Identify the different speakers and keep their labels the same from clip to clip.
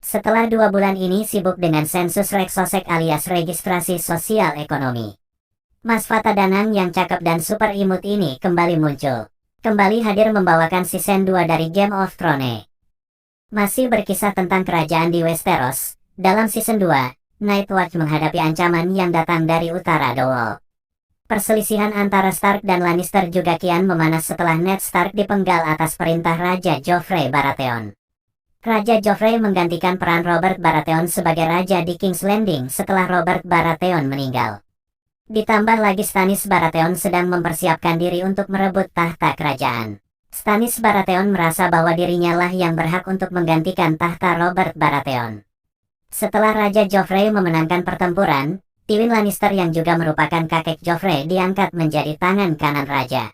Speaker 1: Setelah 2 bulan ini sibuk dengan sensus Rexosek alias registrasi sosial ekonomi, Mas Fata Danang yang cakep dan super imut ini kembali muncul. Kembali hadir membawakan season 2 dari Game of Thrones. Masih berkisah tentang kerajaan di Westeros. Dalam season 2, Nightwatch menghadapi ancaman yang datang dari utara The Wall. Perselisihan antara Stark dan Lannister juga kian memanas setelah Ned Stark dipenggal atas perintah Raja Joffrey Baratheon. Raja Joffrey menggantikan peran Robert Baratheon sebagai raja di King's Landing setelah Robert Baratheon meninggal. Ditambah lagi Stannis Baratheon sedang mempersiapkan diri untuk merebut tahta kerajaan. Stannis Baratheon merasa bahwa dirinya lah yang berhak untuk menggantikan tahta Robert Baratheon. Setelah Raja Joffrey memenangkan pertempuran, Tywin Lannister yang juga merupakan kakek Joffrey diangkat menjadi tangan kanan raja.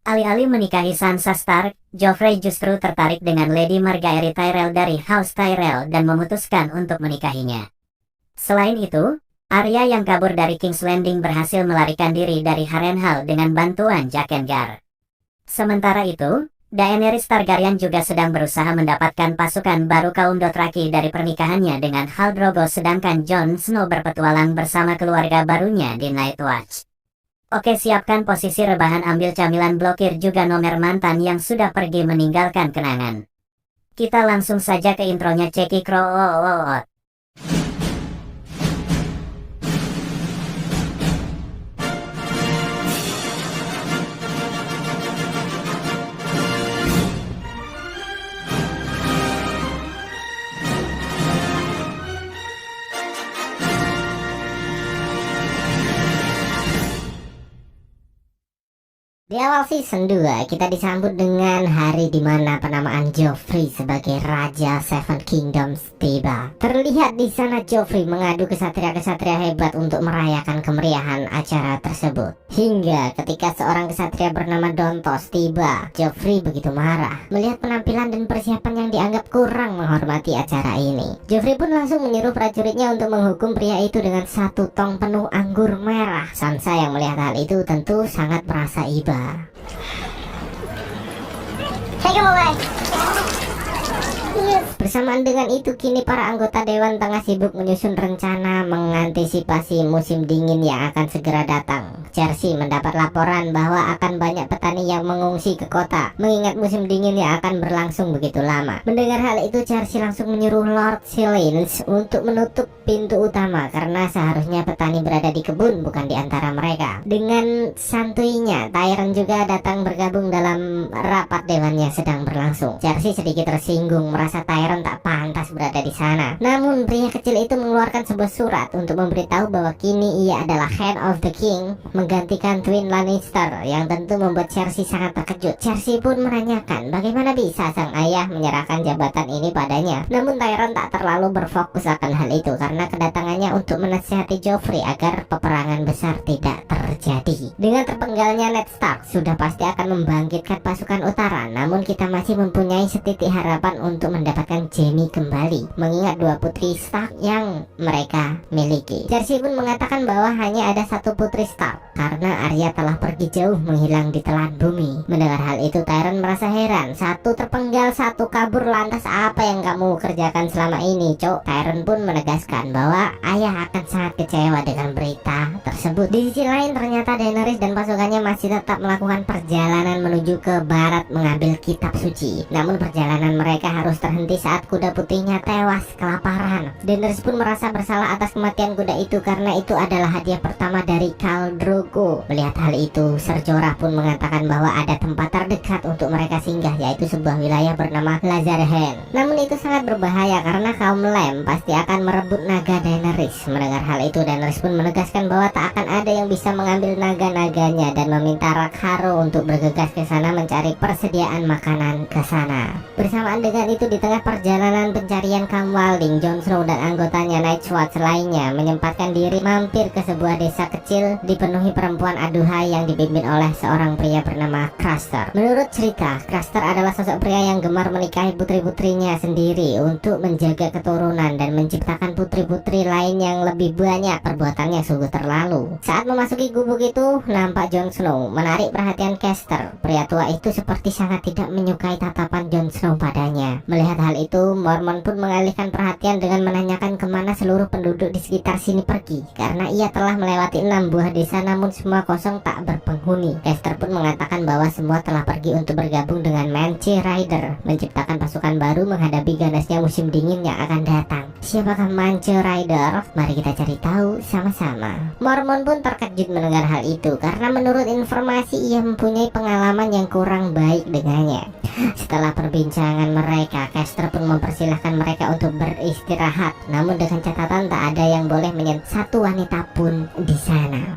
Speaker 1: Alih-alih menikahi Sansa Stark, Joffrey justru tertarik dengan Lady Margaery Tyrell dari House Tyrell dan memutuskan untuk menikahinya. Selain itu, Arya yang kabur dari King's Landing berhasil melarikan diri dari Harrenhal dengan bantuan Jaqen'. Sementara itu, Daenerys Targaryen juga sedang berusaha mendapatkan pasukan baru kaum Dothraki dari pernikahannya dengan Khal Drogo, sedangkan Jon Snow berpetualang bersama keluarga barunya di Nightwatch. Oke, siapkan posisi rebahan, ambil camilan, blokir juga nomor mantan yang sudah pergi meninggalkan kenangan. Kita langsung saja ke intronya. Ceki Crow.
Speaker 2: Di awal season 2, kita disambut dengan hari di mana penamaan Joffrey sebagai Raja Seven Kingdoms tiba. Terlihat di sana Joffrey mengadu kesatria-kesatria hebat untuk merayakan kemeriahan acara tersebut. Hingga ketika seorang kesatria bernama Dontos tiba, Joffrey begitu marah melihat penampilan dan persiapan yang dianggap kurang menghormati acara ini. Joffrey pun langsung menyuruh prajuritnya untuk menghukum pria itu dengan 1 tong penuh anggur merah. Sansa yang melihat hal itu tentu sangat merasa iba.
Speaker 3: Take him away.
Speaker 2: Bersamaan dengan itu, kini para anggota dewan tengah sibuk menyusun rencana mengantisipasi musim dingin yang akan segera datang. Cersei mendapat laporan bahwa akan banyak petani yang mengungsi ke kota, mengingat musim dingin yang akan berlangsung begitu lama. Mendengar hal itu, Cersei langsung menyuruh Lord Silence untuk menutup pintu utama, karena seharusnya petani berada di kebun, bukan di antara mereka. Dengan santuinya, Tyrion juga datang bergabung dalam rapat dewan yang sedang berlangsung. Cersei sedikit tersinggung, merasa Tyrion tak pantas berada di sana. Namun pria kecil itu mengeluarkan sebuah surat untuk memberitahu bahwa kini ia adalah Hand of the King, menggantikan Tywin Lannister, yang tentu membuat Cersei sangat terkejut. Cersei pun menanyakan bagaimana bisa sang ayah menyerahkan jabatan ini padanya. Namun Tyrion tak terlalu berfokus akan hal itu, karena kedatangannya untuk menasihati Joffrey agar peperangan besar tidak terjadi. Dengan terpenggalnya Ned Stark, sudah pasti akan membangkitkan pasukan utara. Namun kita masih mempunyai setitik harapan untuk mendapatkan Jaime kembali, mengingat 2 putri Stark yang mereka miliki. Cersei pun mengatakan bahwa hanya ada 1 putri Stark, karena Arya telah pergi jauh menghilang di telan bumi. Mendengar hal itu, Tyrion merasa heran. 1 terpenggal, 1 kabur, lantas apa yang kamu kerjakan selama ini, Cok? Tyrion pun menegaskan bahwa ayah akan sangat kecewa dengan berita tersebut. Di sisi lain, ternyata Daenerys dan pasukannya masih tetap melakukan perjalanan menuju ke barat mengambil kitab suci. Namun perjalanan mereka harus terhenti saat kuda putihnya tewas kelaparan. Daenerys pun merasa bersalah atas kematian kuda itu, karena itu adalah hadiah pertama dari Khal Drogo. Melihat hal itu, Ser Jorah pun mengatakan bahwa ada tempat terdekat untuk mereka singgah, yaitu sebuah wilayah bernama Lazarhen. Namun itu sangat berbahaya karena kaum Lem pasti akan merebut naga Daenerys. Mendengar hal itu, Daenerys pun menegaskan bahwa tak akan ada yang bisa mengambil naga-naganya dan meminta Rakharo untuk bergegas ke sana mencari persediaan makanan ke sana. Bersamaan dengan itu, di tengah perjalanan pencarian kaum Walding, Jon Snow dan anggotanya Nightwatch lainnya menyempatkan diri mampir ke sebuah desa kecil dipenuhi perempuan aduhai yang dipimpin oleh seorang pria bernama Craster. Menurut cerita, Craster adalah sosok pria yang gemar menikahi putri-putrinya sendiri untuk menjaga keturunan dan menciptakan putri-putri lain yang lebih banyak. Perbuatannya sungguh terlalu. Saat memasuki gubuk itu, nampak Jon Snow menarik perhatian Caster. Pria tua itu seperti sangat tidak menyukai tatapan Jon Snow padanya. Melihat hal itu, itu, Mormon pun mengalihkan perhatian dengan menanyakan kemana seluruh penduduk di sekitar sini pergi, karena ia telah melewati 6 buah desa namun semua kosong tak berpenghuni. Caster pun mengatakan bahwa semua telah pergi untuk bergabung dengan Manchi Rider, menciptakan pasukan baru menghadapi ganasnya musim dingin yang akan datang. Siapakah Manchi Rider? Mari kita cari tahu sama-sama. Mormon pun terkejut mendengar hal itu, karena menurut informasi ia mempunyai pengalaman yang kurang baik dengannya. Setelah perbincangan mereka, Caster pun mempersilahkan mereka untuk beristirahat, namun dengan catatan tak ada yang boleh menyentuh satu wanita pun di sana.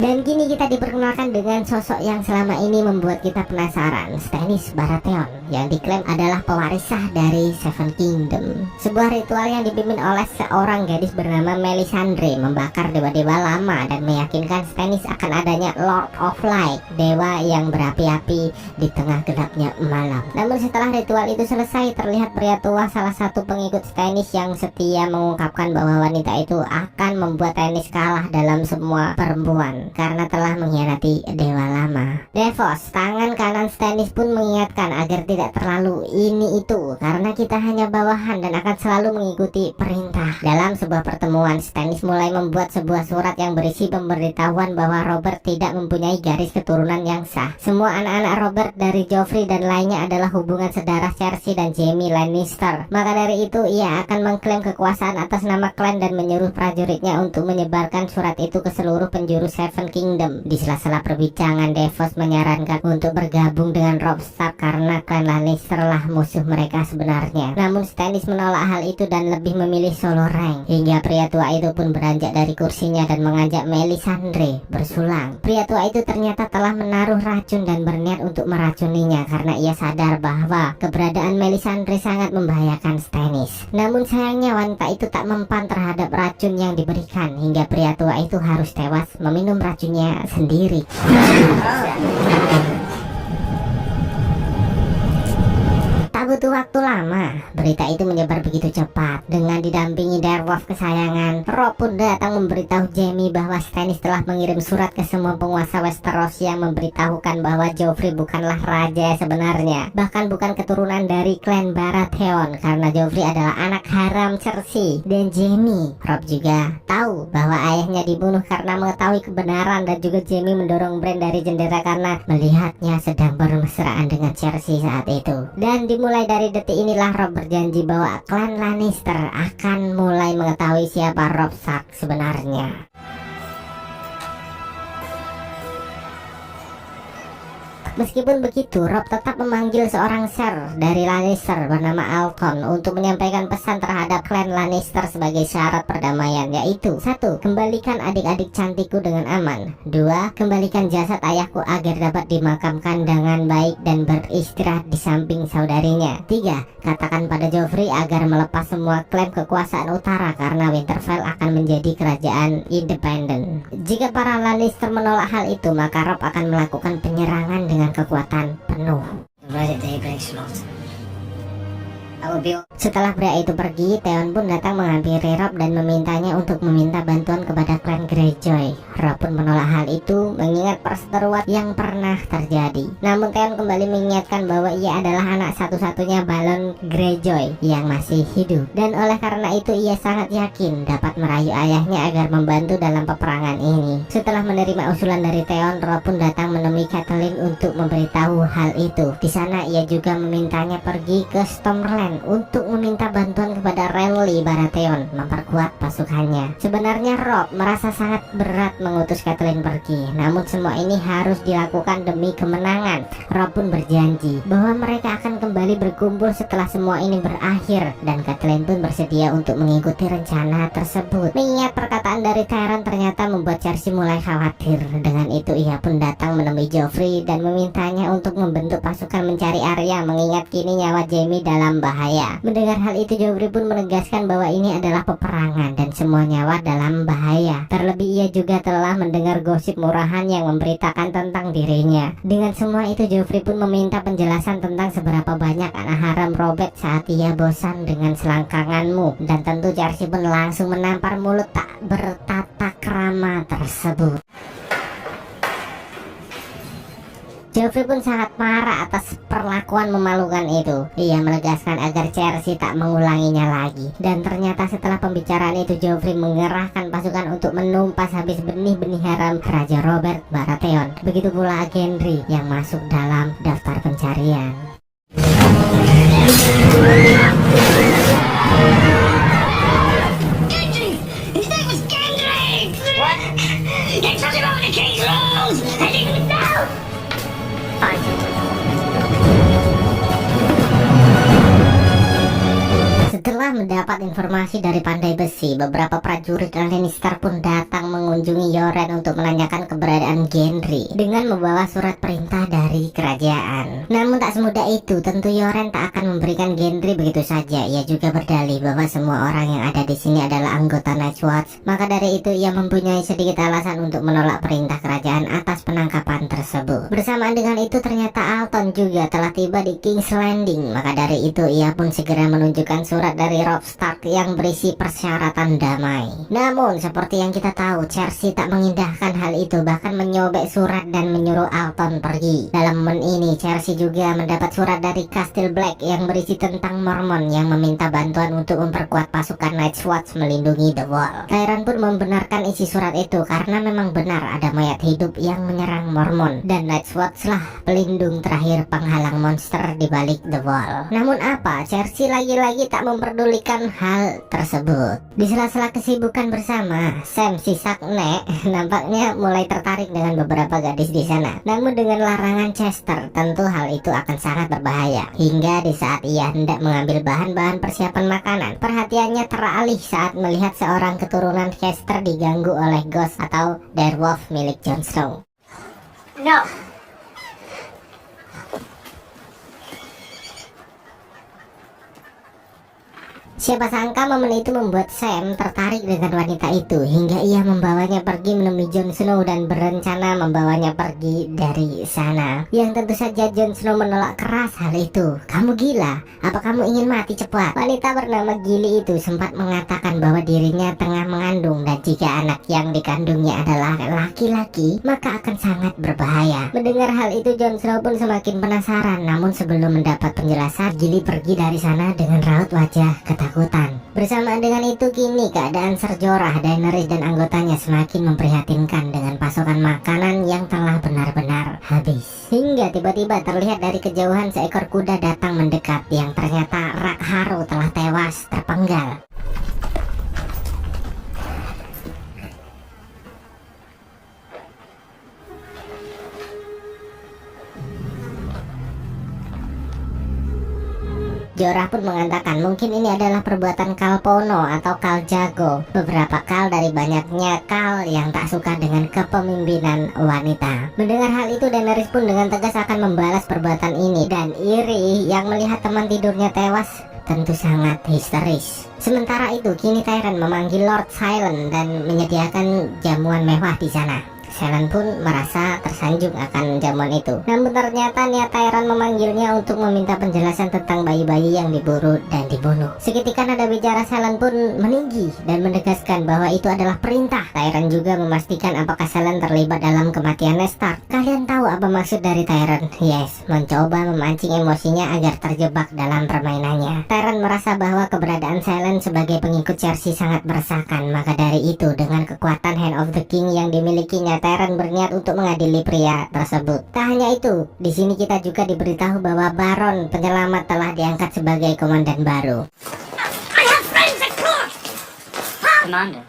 Speaker 2: Dan kini kita diperkenalkan dengan sosok yang selama ini membuat kita penasaran, Stannis Baratheon, yang diklaim adalah pewaris sah dari Seven Kingdom. Sebuah ritual yang dipimpin oleh seorang gadis bernama Melisandre membakar dewa-dewa lama dan meyakinkan Stannis akan adanya Lord of Light, dewa yang berapi-api di tengah gelapnya malam. Namun setelah ritual itu selesai, terlihat pria tua salah satu pengikut Stannis yang setia mengungkapkan bahwa wanita itu akan membuat Stannis kalah dalam semua perempuan karena telah mengkhianati dewa lama. Davos, tangan kanan Stannis pun mengingatkan agar tidak terlalu ini itu, karena kita hanya bawahan dan akan selalu mengikuti perintah. Dalam sebuah pertemuan, Stannis mulai membuat sebuah surat yang berisi pemberitahuan bahwa Robert tidak mempunyai garis keturunan yang sah. Semua anak-anak Robert dari Joffrey dan lainnya adalah hubungan sedarah Cersei dan Jaime Lannister. Maka dari itu ia akan mengklaim kekuasaan atas nama klan dan menyuruh prajuritnya untuk menyebarkan surat itu ke seluruh penjuru Seven Kingdom. Di sela-sela perbincangan, Davos menyarankan untuk bergabung dengan Robb Stark karena klan Lannister lah musuh mereka sebenarnya. Namun Stannis menolak hal itu dan lebih memilih solo rank, hingga pria tua itu pun beranjak dari kursinya dan mengajak Melisandre bersulang. Pria tua itu ternyata telah menaruh racun dan berniat untuk meracuninya karena ia sadar bahwa keberadaan Melisandre sangat membahayakan Stannis. Namun sayangnya wanita itu tak mempan terhadap racun yang diberikan, hingga pria tua itu harus tewas meminum racunnya sendiri. Tak butuh waktu lama, berita itu menyebar begitu cepat. Dengan didampingi Direwolf kesayangan, Robb pun datang memberitahu Jaime bahwa Stannis telah mengirim surat ke semua penguasa Westeros yang memberitahukan bahwa Joffrey bukanlah raja sebenarnya, bahkan bukan keturunan dari klan Baratheon, karena Joffrey adalah anak haram Cersei dan Jaime. Robb juga tahu bahwa ayahnya dibunuh karena mengetahui kebenaran, dan juga Jaime mendorong Bran dari jendela karena melihatnya sedang bermesraan dengan Cersei saat itu. Dan dimulai dari detik inilah Robb berjanji bahwa klan Lannister akan mulai mengetahui siapa Robb Stark sebenarnya. Meskipun begitu, Robb tetap memanggil seorang Ser dari Lannister bernama Alton untuk menyampaikan pesan terhadap klan Lannister sebagai syarat perdamaian, yaitu 1. Kembalikan adik-adik cantikku dengan aman. 2. Kembalikan jasad ayahku agar dapat dimakamkan dengan baik dan beristirahat di samping saudarinya. 3. Katakan pada Joffrey agar melepas semua klaim kekuasaan utara karena Winterfell akan menjadi kerajaan independen. Jika para Lannister menolak hal itu, maka Robb akan melakukan penyerangan dengan kekuatan penuh. Setelah pria itu pergi, Theon pun datang menghampiri Robb dan memintanya untuk meminta bantuan kepada klan Greyjoy. Robb pun menolak hal itu mengingat perseteruan yang pernah terjadi. Namun Theon kembali mengingatkan bahwa ia adalah anak satu-satunya Balon Greyjoy yang masih hidup, dan oleh karena itu ia sangat yakin dapat merayu ayahnya agar membantu dalam peperangan ini. Setelah menerima usulan dari Theon, Robb pun datang menemui Catelyn untuk memberitahu hal itu. Di sana ia juga memintanya pergi ke Stormland untuk meminta bantuan kepada Renly Baratheon memperkuat pasukannya. Sebenarnya Robb merasa sangat berat mengutus Catelyn pergi, namun semua ini harus dilakukan demi kemenangan. Robb pun berjanji bahwa mereka akan kembali berkumpul setelah semua ini berakhir, dan Catelyn pun bersedia untuk mengikuti rencana tersebut. Mengingat perkataan dari Tyrion ternyata membuat Cersei mulai khawatir. Dengan itu ia pun datang menemui Joffrey dan memintanya untuk membentuk pasukan mencari Arya, mengingat kini nyawa Jaime dalam bahaya. Mendengar hal itu, Joffrey pun menegaskan bahwa ini adalah peperangan dan semua nyawa dalam bahaya. Terlebih ia juga telah mendengar gosip murahan yang memberitakan tentang dirinya. Dengan semua itu, Joffrey pun meminta penjelasan tentang seberapa banyak anak haram Robert saat ia bosan dengan selangkanganmu, dan tentu Cersei pun langsung menampar mulut tak bertata krama tersebut. Joffrey pun sangat marah atas perlakuan memalukan itu. Ia menegaskan agar Cersei tak mengulanginya lagi. Dan ternyata setelah pembicaraan itu, Joffrey mengerahkan pasukan untuk menumpas habis benih-benih haram Raja Robert Baratheon. Begitu pula Gendry yang masuk dalam daftar pencarian.
Speaker 3: Gendry! His name was Gendry! What? They took him over to King's Road! I didn't even know!
Speaker 2: Setelah mendapat informasi dari Pandai Besi, beberapa prajurit Lannister pun datang mengunjungi Yoren untuk menanyakan keberadaan Gendry dengan membawa surat perintah dari kerajaan. Namun tak semudah itu, tentu Yoren tak akan memberikan Gendry begitu saja. Ia juga berdalih bahwa semua orang yang ada di sini adalah anggota Night's Watch. Maka dari itu ia mempunyai sedikit alasan untuk menolak perintah kerajaan atas penangkapan tersebut. Bersamaan dengan itu ternyata Alton juga telah tiba di King's Landing. Maka dari itu ia pun segera menunjukkan surat dari Robb Stark yang berisi persyaratan damai. Namun seperti yang kita tahu, Cersei tak mengindahkan hal itu, bahkan menyobek surat dan menyuruh Alton pergi. Dalam momen ini Cersei juga mendapat surat dari Castle Black yang berisi tentang Mormont yang meminta bantuan untuk memperkuat pasukan Night's Watch melindungi The Wall. Tyrion pun membenarkan isi surat itu karena memang benar ada mayat hidup yang menyerang Mormont dan Night's Watch lah pelindung terakhir penghalang monster di balik The Wall. Namun apa, Cersei lagi-lagi tak memperdulikan hal tersebut. Di sela-sela kesibukan bersama, Sam si Sakne nampaknya mulai tertarik dengan beberapa gadis di sana. Namun dengan larangan Chester, tentu hal itu akan sangat berbahaya. Hingga di saat ia hendak mengambil bahan-bahan persiapan makanan, perhatiannya teralih saat melihat seorang keturunan Chester diganggu oleh Ghost atau Direwolf milik Jon Snow.
Speaker 3: No!
Speaker 2: Siapa sangka momen itu membuat Sam tertarik dengan wanita itu hingga ia membawanya pergi menemui Jon Snow dan berencana membawanya pergi dari sana. Yang tentu saja Jon Snow menolak keras hal itu. "Kamu gila? Apa kamu ingin mati cepat?" Wanita bernama Gilly itu sempat mengatakan bahwa dirinya tengah mengandung dan jika anak yang dikandungnya adalah laki-laki maka akan sangat berbahaya. Mendengar hal itu Jon Snow pun semakin penasaran, namun sebelum mendapat penjelasan Gilly pergi dari sana dengan raut wajah ketakutan. Bersamaan dengan itu kini keadaan Ser Jorah, Daenerys dan anggotanya semakin memprihatinkan dengan pasokan makanan yang telah benar-benar habis. Hingga tiba-tiba terlihat dari kejauhan seekor kuda datang mendekat yang ternyata Rakharo telah tewas terpenggal. Jorah pun mengatakan mungkin ini adalah perbuatan Kalpono atau Khal Jago, beberapa Khal dari banyaknya Khal yang tak suka dengan kepemimpinan wanita. Mendengar hal itu Daenerys pun dengan tegas akan membalas perbuatan ini dan iri yang melihat teman tidurnya tewas tentu sangat histeris. Sementara itu kini Tyrion memanggil Lord Silent dan menyediakan jamuan mewah di sana. Shannon pun merasa tersanjung akan jamuan itu. Namun ternyata niat Tyrion memanggilnya untuk meminta penjelasan tentang bayi-bayi yang diburu dan dibunuh. Seketika nada bicara Shannon pun meninggi dan menegaskan bahwa itu adalah perintah. Tyrion juga memastikan apakah Shannon terlibat dalam kematian Ned Stark. Kalian tahu apa maksud dari Tyrion? Yes, mencoba memancing emosinya agar terjebak dalam permainannya. Tyrion merasa bahwa keberadaan Shannon sebagai pengikut Cersei sangat meresahkan. Maka dari itu dengan kekuatan Hand of the King yang dimilikinya, Tyrion berniat untuk mengadili pria tersebut. Tak hanya itu, di sini kita juga diberitahu bahwa Baron Penyelamat telah diangkat sebagai komandan baru.
Speaker 3: I have friends at court!
Speaker 4: Commander.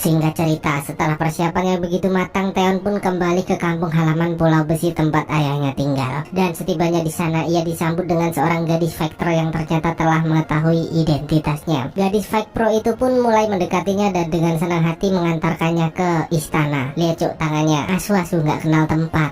Speaker 2: Singkat cerita, setelah persiapan yang begitu matang, Theon pun kembali ke kampung halaman Pulau Besi tempat ayahnya tinggal. Dan setibanya di sana, ia disambut dengan seorang gadis Vector yang ternyata telah mengetahui identitasnya. Gadis Vector itu pun mulai mendekatinya dan dengan senang hati mengantarkannya ke istana. Lihat cuk tangannya, asu-asu nggak kenal tempat.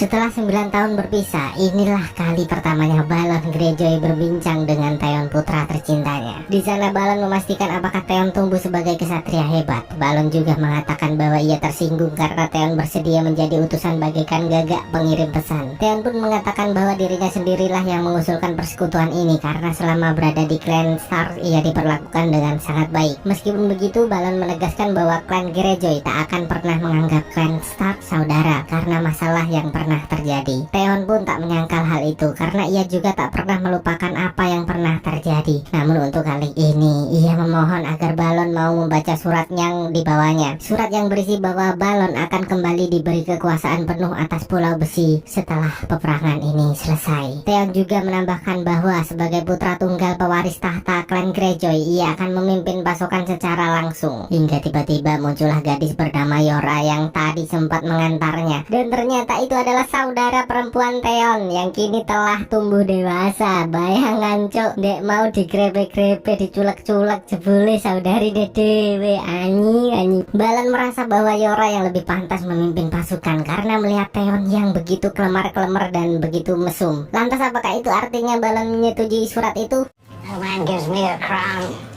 Speaker 2: Setelah 9 tahun berpisah, inilah kali pertamanya Balon Greyjoy berbincang dengan Theon putra tercintanya. Di sana Balon memastikan apakah Theon tumbuh sebagai kesatria hebat. Balon juga mengatakan bahwa ia tersinggung karena Theon bersedia menjadi utusan bagaikan gagak pengirim pesan. Theon pun mengatakan bahwa dirinya sendirilah yang mengusulkan persekutuan ini karena selama berada di klan Stark ia diperlakukan dengan sangat baik. Meskipun begitu, Balon menegaskan bahwa klan Greyjoy tak akan pernah menganggap klan Stark saudara karena masalah yang pernah terjadi. Theon pun tak menyangkal hal itu karena ia juga tak pernah melupakan apa yang pernah terjadi. Namun untuk kali ini ia memohon agar Balon mau membaca surat yang dibawanya. Surat yang berisi bahwa Balon akan kembali diberi kekuasaan penuh atas Pulau Besi setelah peperangan ini selesai. Theon juga menambahkan bahwa sebagai putra tunggal pewaris tahta klan Greyjoy ia akan memimpin pasukan secara langsung. Hingga tiba-tiba muncullah gadis bernama Yora yang tadi sempat mengantarnya, dan ternyata itu adalah saudara perempuan Theon yang kini telah tumbuh dewasa. Bayangan cok, dek mau digrepe-grepe, diculek-culek, jebule saudari dedewe. Anyi. Balon merasa bahwa Yora yang lebih pantas memimpin pasukan karena melihat Theon yang begitu kelemar-kelemar dan begitu mesum. Lantas apakah itu artinya Balon menyetujui surat itu?
Speaker 3: The man gives me a crown.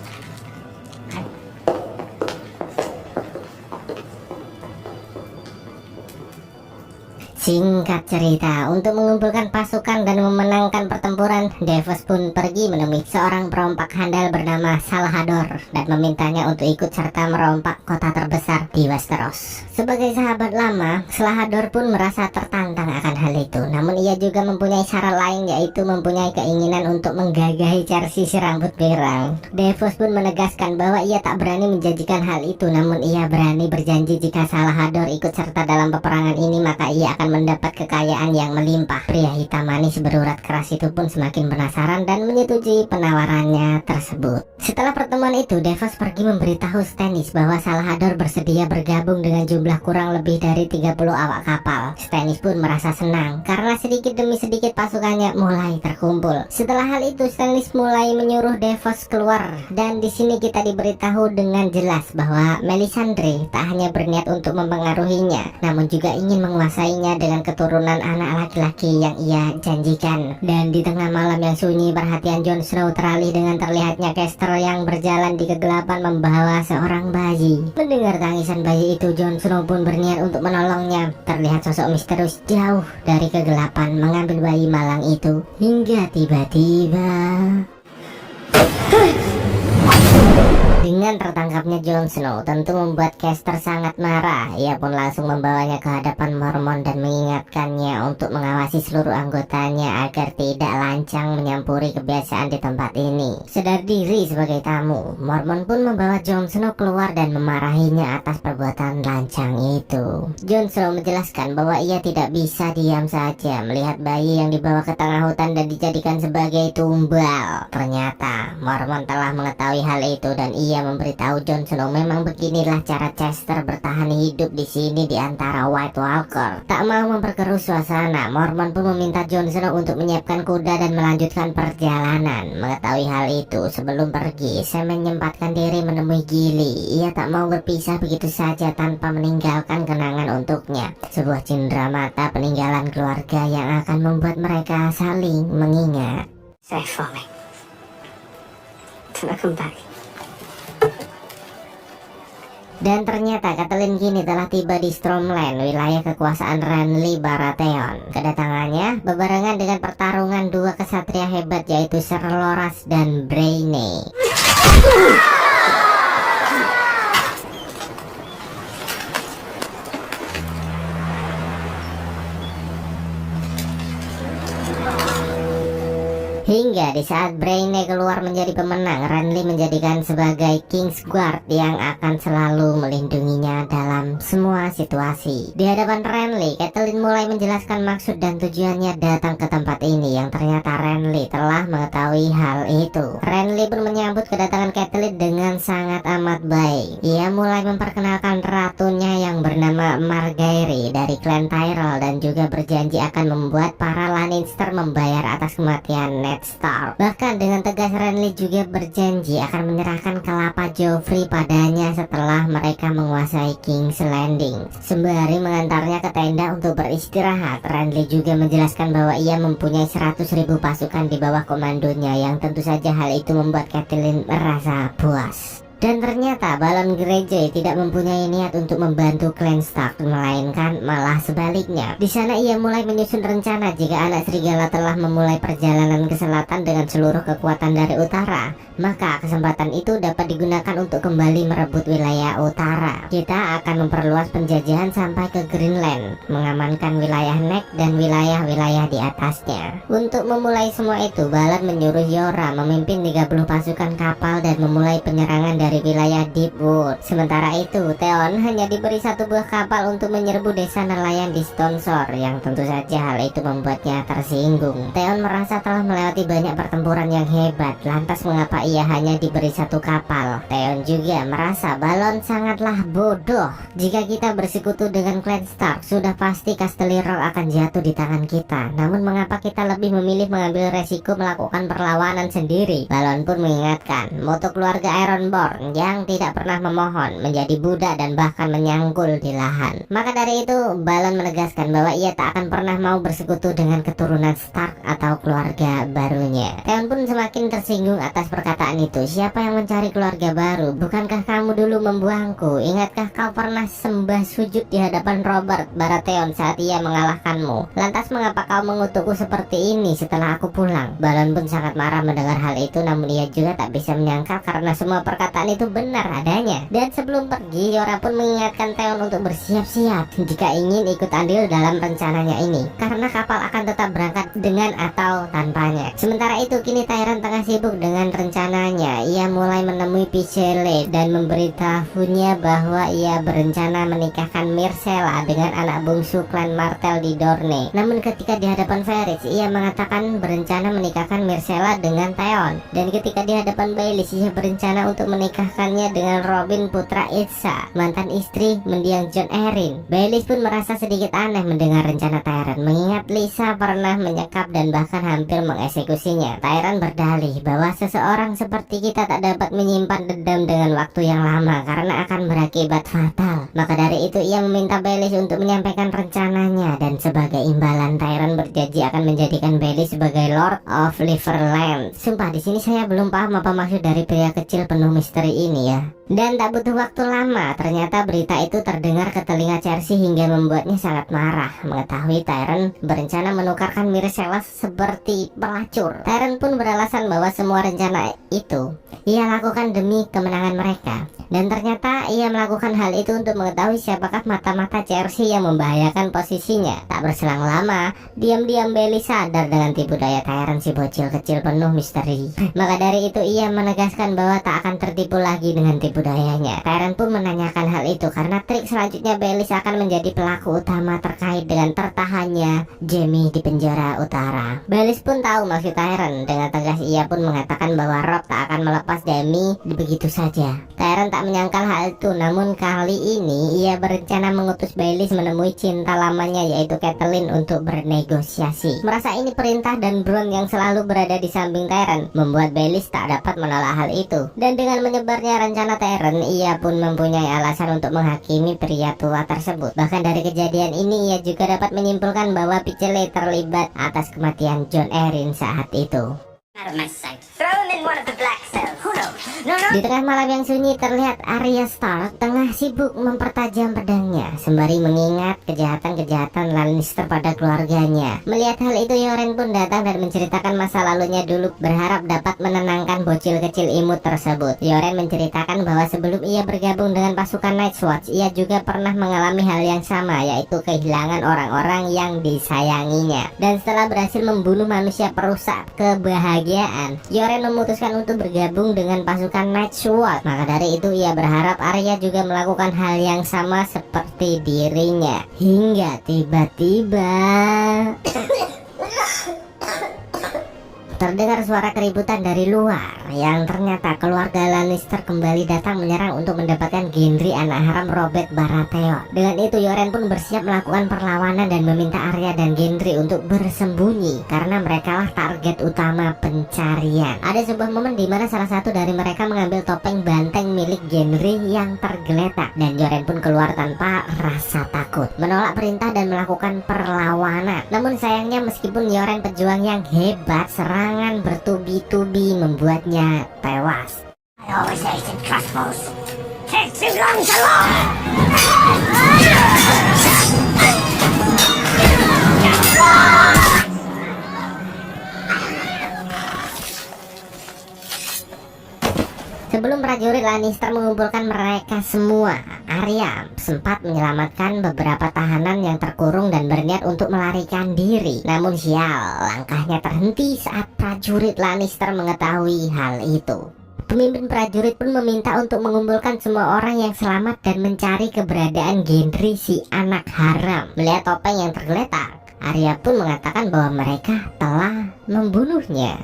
Speaker 2: Singkat cerita, untuk mengumpulkan pasukan dan memenangkan pertempuran, Davos pun pergi menemui seorang perompak handal bernama Salahador dan memintanya untuk ikut serta merompak kota terbesar di Westeros. Sebagai sahabat lama, Salahador pun merasa tertantang akan hal itu. Namun ia juga mempunyai syarat lain, yaitu mempunyai keinginan untuk menggagahi Cersei si rambut pirang. Davos pun menegaskan bahwa ia tak berani menjanjikan hal itu, namun ia berani berjanji jika Salahador ikut serta dalam peperangan ini maka ia akan mendapat kekayaan yang melimpah. Pria hitam manis berurat keras itu pun semakin penasaran dan menyetujui penawarannya tersebut. Setelah pertemuan itu, Davos pergi memberitahu Stannis bahwa Salahador bersedia bergabung dengan jumlah kurang lebih dari 30 awak kapal. Stannis pun merasa senang karena sedikit demi sedikit pasukannya mulai terkumpul. Setelah hal itu, Stannis mulai menyuruh Davos keluar, dan di sini kita diberitahu dengan jelas bahwa Melisandre tak hanya berniat untuk mempengaruhinya, namun juga ingin menguasainya dengan keturunan anak laki-laki yang ia janjikan. Dan di tengah malam yang sunyi, perhatian Jon Snow teralih dengan terlihatnya Caster yang berjalan di kegelapan membawa seorang bayi. Mendengar tangisan bayi itu, Jon Snow pun berniat untuk menolongnya. Terlihat sosok misterius jauh dari kegelapan mengambil bayi malang itu, hingga tiba-tiba dengan tertangkapnya Jon Snow tentu membuat Caster sangat marah. Ia pun langsung membawanya ke hadapan Mormont dan mengingatkannya untuk mengawasi seluruh anggotanya agar tidak lancang menyampuri kebiasaan di tempat ini. Sadar diri sebagai tamu, Mormont pun membawa Jon Snow keluar dan memarahinya atas perbuatan lancang itu. Jon Snow menjelaskan bahwa ia tidak bisa diam saja melihat bayi yang dibawa ke tengah hutan dan dijadikan sebagai tumbal. Ternyata Mormont telah mengetahui hal itu dan ia memberitahu Jon Snow memang beginilah cara Caster bertahan hidup di sini di antara White Walker. Tak mau memperkeruh suasana, Mormont pun meminta Jon Snow untuk menyiapkan kuda dan melanjutkan perjalanan. Mengetahui hal itu, sebelum pergi, Sam menyempatkan diri menemui Gilly. Ia tak mau berpisah begitu saja tanpa meninggalkan kenangan untuknya. Sebuah cindera mata peninggalan keluarga yang akan membuat mereka saling mengingat.
Speaker 3: Say for me. Till I come back.
Speaker 2: Dan ternyata Catelyn kini telah tiba di Stormland, wilayah kekuasaan Renly Baratheon. Kedatangannya bebarengan dengan pertarungan dua kesatria hebat, yaitu Ser Loras dan Braine. Hingga di saat Braine keluar menjadi pemenang, Renly menjadikan sebagai Kingsguard yang akan selalu melindunginya dalam semua situasi. Di hadapan Renly, Catelyn mulai menjelaskan maksud dan tujuannya datang ke tempat ini, yang ternyata Renly telah mengetahui hal itu. Renly pun menyambut kedatangan Catelyn dengan sangat amat baik. Ia mulai memperkenalkan ratunya yang bernama Margaery dari klan Tyrell dan juga berjanji akan membuat para Lannister membayar atas kematian Ned Ned Stark. Bahkan dengan tegas Renly juga berjanji akan menyerahkan kelapa Joffrey padanya setelah mereka menguasai King's Landing. Sembari mengantarnya ke tenda untuk beristirahat, Renly juga menjelaskan bahwa ia mempunyai 100.000 pasukan di bawah komandonya, yang tentu saja hal itu membuat Catelyn merasa puas. Dan ternyata Balon Greyjoy tidak mempunyai niat untuk membantu klan Stark, melainkan malah sebaliknya. Di sana ia mulai menyusun rencana jika anak serigala telah memulai perjalanan ke selatan dengan seluruh kekuatan dari utara, maka kesempatan itu dapat digunakan untuk kembali merebut wilayah utara. Kita akan memperluas penjajahan sampai ke Greenland, mengamankan wilayah Neck dan wilayah-wilayah di atasnya. Untuk memulai semua itu, Balon menyuruh Yora memimpin 30 pasukan kapal dan memulai penyerangan dari wilayah Deepwood. Sementara itu, Theon hanya diberi 1 buah kapal untuk menyerbu desa nelayan di Stone Shore, yang tentu saja hal itu membuatnya tersinggung. Theon merasa telah melewati banyak pertempuran yang hebat, lantas mengapa ia hanya diberi 1 kapal? Theon juga merasa Balon sangatlah bodoh. Jika kita bersekutu dengan klan Stark, sudah pasti Casterly Rock akan jatuh di tangan kita. Namun mengapa kita lebih memilih mengambil resiko melakukan perlawanan sendiri? Balon pun mengingatkan moto keluarga Ironborn yang tidak pernah memohon, menjadi budak dan bahkan menyangkul di lahan. Maka dari itu, Balon menegaskan bahwa ia tak akan pernah mau bersekutu dengan keturunan Stark atau keluarga barunya. Theon pun semakin tersinggung atas perkataan itu. Siapa yang mencari keluarga baru? Bukankah kamu dulu membuangku? Ingatkah kau pernah sembah sujud di hadapan Robert Baratheon saat ia mengalahkanmu? Lantas mengapa kau mengutukku seperti ini setelah aku pulang? Balon pun sangat marah mendengar hal itu, namun ia juga tak bisa menyangkal karena semua perkataan itu benar adanya. Dan sebelum pergi, Yora pun mengingatkan Theon untuk bersiap-siap jika ingin ikut andil dalam rencananya ini, karena kapal akan tetap berangkat dengan atau tanpanya. Sementara itu, kini Tyrion tengah sibuk dengan rencananya. Ia mulai menemui Pycelle dan memberitahunya bahwa ia berencana menikahkan Myrcella dengan anak bungsu klan Martell di Dorne. Namun ketika di hadapan Varys, ia mengatakan berencana menikahkan Myrcella dengan Theon, dan ketika di hadapan Baelish, ia berencana untuk menikahkannya dengan Robin putra Itza, mantan istri mendiang Jon Arryn. Baelish pun merasa sedikit aneh mendengar rencana Tyrion, mengingat Lisa pernah menyekap dan bahkan hampir mengeksekusinya. Tyrion berdalih bahwa seseorang seperti kita tak dapat menyimpan dendam dengan waktu yang lama karena akan berakibat fatal. Maka dari itu ia meminta Baelish untuk menyampaikan rencananya, dan sebagai imbalan Tyrion berjanji akan menjadikan Baelish sebagai Lord of Liverland. Sumpah, di sini saya belum paham apa maksud dari pria kecil penuh misteri ini ya. Dan tak butuh waktu lama, ternyata berita itu terdengar ke telinga Cersei hingga membuatnya sangat marah mengetahui Tyrion berencana menukarkan Myrcella seperti pelacur. Tyrion pun beralasan bahwa semua rencana itu ia lakukan demi kemenangan mereka, dan ternyata ia melakukan hal itu untuk mengetahui siapakah mata-mata Cersei yang membahayakan posisinya. Tak berselang lama, diam-diam Baelish sadar dengan tipu daya Tyrion si bocil kecil penuh misteri. Maka dari itu ia menegaskan bahwa tak akan tertipu lagi dengan tipu dayanya. Tyrion pun menanyakan hal itu karena trik selanjutnya Baelish akan menjadi pelaku utama terkait dengan tertahannya Jaime di penjara utara. Baelish pun tahu maksud Tyrion. Dengan tegas ia pun mengatakan bahwa Robb tak akan melepas Jaime begitu saja. Tyrion tak menyangkal hal itu, namun kali ini ia berencana mengutus Baelish menemui cinta lamanya yaitu Catelyn untuk bernegosiasi. Merasa ini perintah dan Bronn yang selalu berada di samping Tyrion membuat Baelish tak dapat menolak hal itu. Dan dengan menyebarnya rencana Tyrion, ia pun mempunyai alasan untuk menghakimi pria tua tersebut. Bahkan dari kejadian ini ia juga dapat menyimpulkan bahwa Pycelle terlibat atas kematian Jon Arryn saat itu.
Speaker 3: Out of my sight. Throw him in one of the black cells. Who knows? No, no.
Speaker 2: Di tengah malam yang sunyi terlihat Arya Stark tengah sibuk mempertajam pedangnya sembari mengingat kejahatan-kejahatan Lannister pada keluarganya. Melihat hal itu, Yoren pun datang dan menceritakan masa lalunya dulu, berharap dapat menenangkan bocil kecil imut tersebut. Yoren menceritakan bahwa sebelum ia bergabung dengan pasukan Night's Watch, ia juga pernah mengalami hal yang sama, yaitu kehilangan orang-orang yang disayanginya. Dan setelah berhasil membunuh manusia perusak kebahagiaan, Yoren memutuskan untuk bergabung dengan pasukan Night's Watch. Maka dari itu ia berharap Arya juga melakukan hal yang sama seperti dirinya. Hingga tiba-tiba terdengar suara keributan dari luar yang ternyata keluarga Lannister kembali datang menyerang untuk mendapatkan Gendry, anak haram Robert Baratheon. Dengan itu Yoren pun bersiap melakukan perlawanan dan meminta Arya dan Gendry untuk bersembunyi karena mereka lah target utama pencarian. Ada sebuah momen di mana salah satu dari mereka mengambil topeng banteng milik Gendry yang tergeletak dan Yoren pun keluar tanpa rasa takut, menolak perintah dan melakukan perlawanan. Namun sayangnya meskipun Yoren pejuang yang hebat, serangan bertubi-tubi membuatnya tewas.
Speaker 3: I always hated crossbows. Takes too long to load.
Speaker 2: Sebelum prajurit Lannister mengumpulkan mereka semua, Arya sempat menyelamatkan beberapa tahanan yang terkurung dan berniat untuk melarikan diri. Namun sial, langkahnya terhenti saat prajurit Lannister mengetahui hal itu. Pemimpin prajurit pun meminta untuk mengumpulkan semua orang yang selamat dan mencari keberadaan Gendry, si anak haram. Melihat topeng yang tergeletak, Arya pun mengatakan bahwa mereka telah membunuhnya.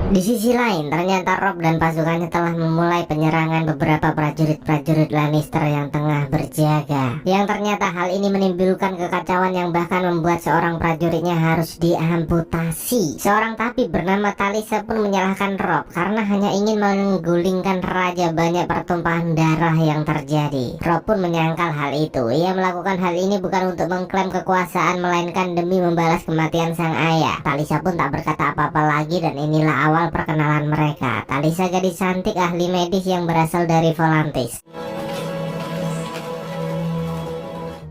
Speaker 2: Di sisi lain, ternyata Robb dan pasukannya telah memulai penyerangan beberapa prajurit-prajurit Lannister yang tengah berjaga. Yang ternyata hal ini menimbulkan kekacauan yang bahkan membuat seorang prajuritnya harus diamputasi. Seorang tabib bernama Talisa pun menyalahkan Robb karena hanya ingin menggulingkan raja. Banyak pertumpahan darah yang terjadi. Robb pun menyangkal hal itu. Ia melakukan hal ini bukan untuk mengklaim kekuasaan, melainkan demi membalas kematian sang ayah. Talisa pun tak berkata apa-apa lagi dan inilah awal perkenalan mereka. Talisa gadis cantik ahli medis yang berasal dari Volantis.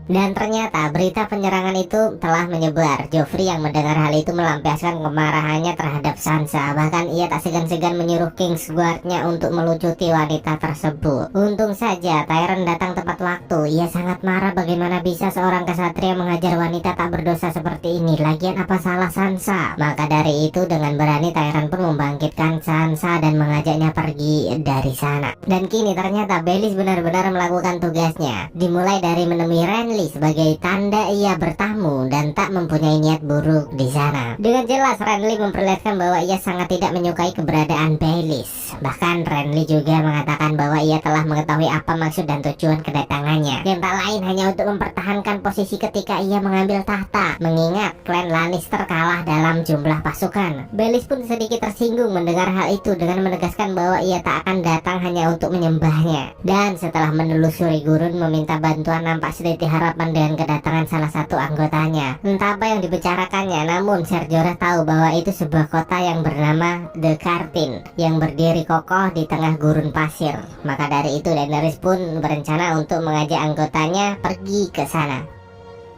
Speaker 2: Dan ternyata berita penyerangan itu telah menyebar. Joffrey yang mendengar hal itu melampiaskan kemarahannya terhadap Sansa. Bahkan ia tak segan-segan menyuruh Kingsguard-nya untuk melucuti wanita tersebut. Untung saja Tyrion datang tepat waktu. Ia sangat marah bagaimana bisa seorang kesatria mengajar wanita tak berdosa seperti ini. Lagian apa salah Sansa? Maka dari itu dengan berani Tyrion pun membangkitkan Sansa dan mengajaknya pergi dari sana. Dan kini ternyata Bellis benar-benar melakukan tugasnya. Dimulai dari menemui Renly sebagai tanda ia bertamu dan tak mempunyai niat buruk di sana. Dengan jelas Renly memperlihatkan bahwa ia sangat tidak menyukai keberadaan Bellis. Bahkan Renly juga mengatakan bahwa ia telah mengetahui apa maksud dan tujuan kedatangannya, yang tak lain hanya untuk mempertahankan posisi ketika ia mengambil tahta. Mengingat klan Lannister kalah dalam jumlah pasukan, Bellis pun sedikit tersinggung mendengar hal itu dengan menegaskan bahwa ia tak akan datang hanya untuk menyembahnya. Dan setelah menelusuri gurun meminta bantuan, nampak sedikit harapan dengan kedatangan salah satu anggotanya. Entah apa yang dibicarakannya, namun Ser Jorah tahu bahwa itu sebuah kota yang bernama The Kartin yang berdiri kokoh di tengah gurun pasir. Maka dari itu Daenerys pun berencana untuk mengajak anggotanya pergi ke sana.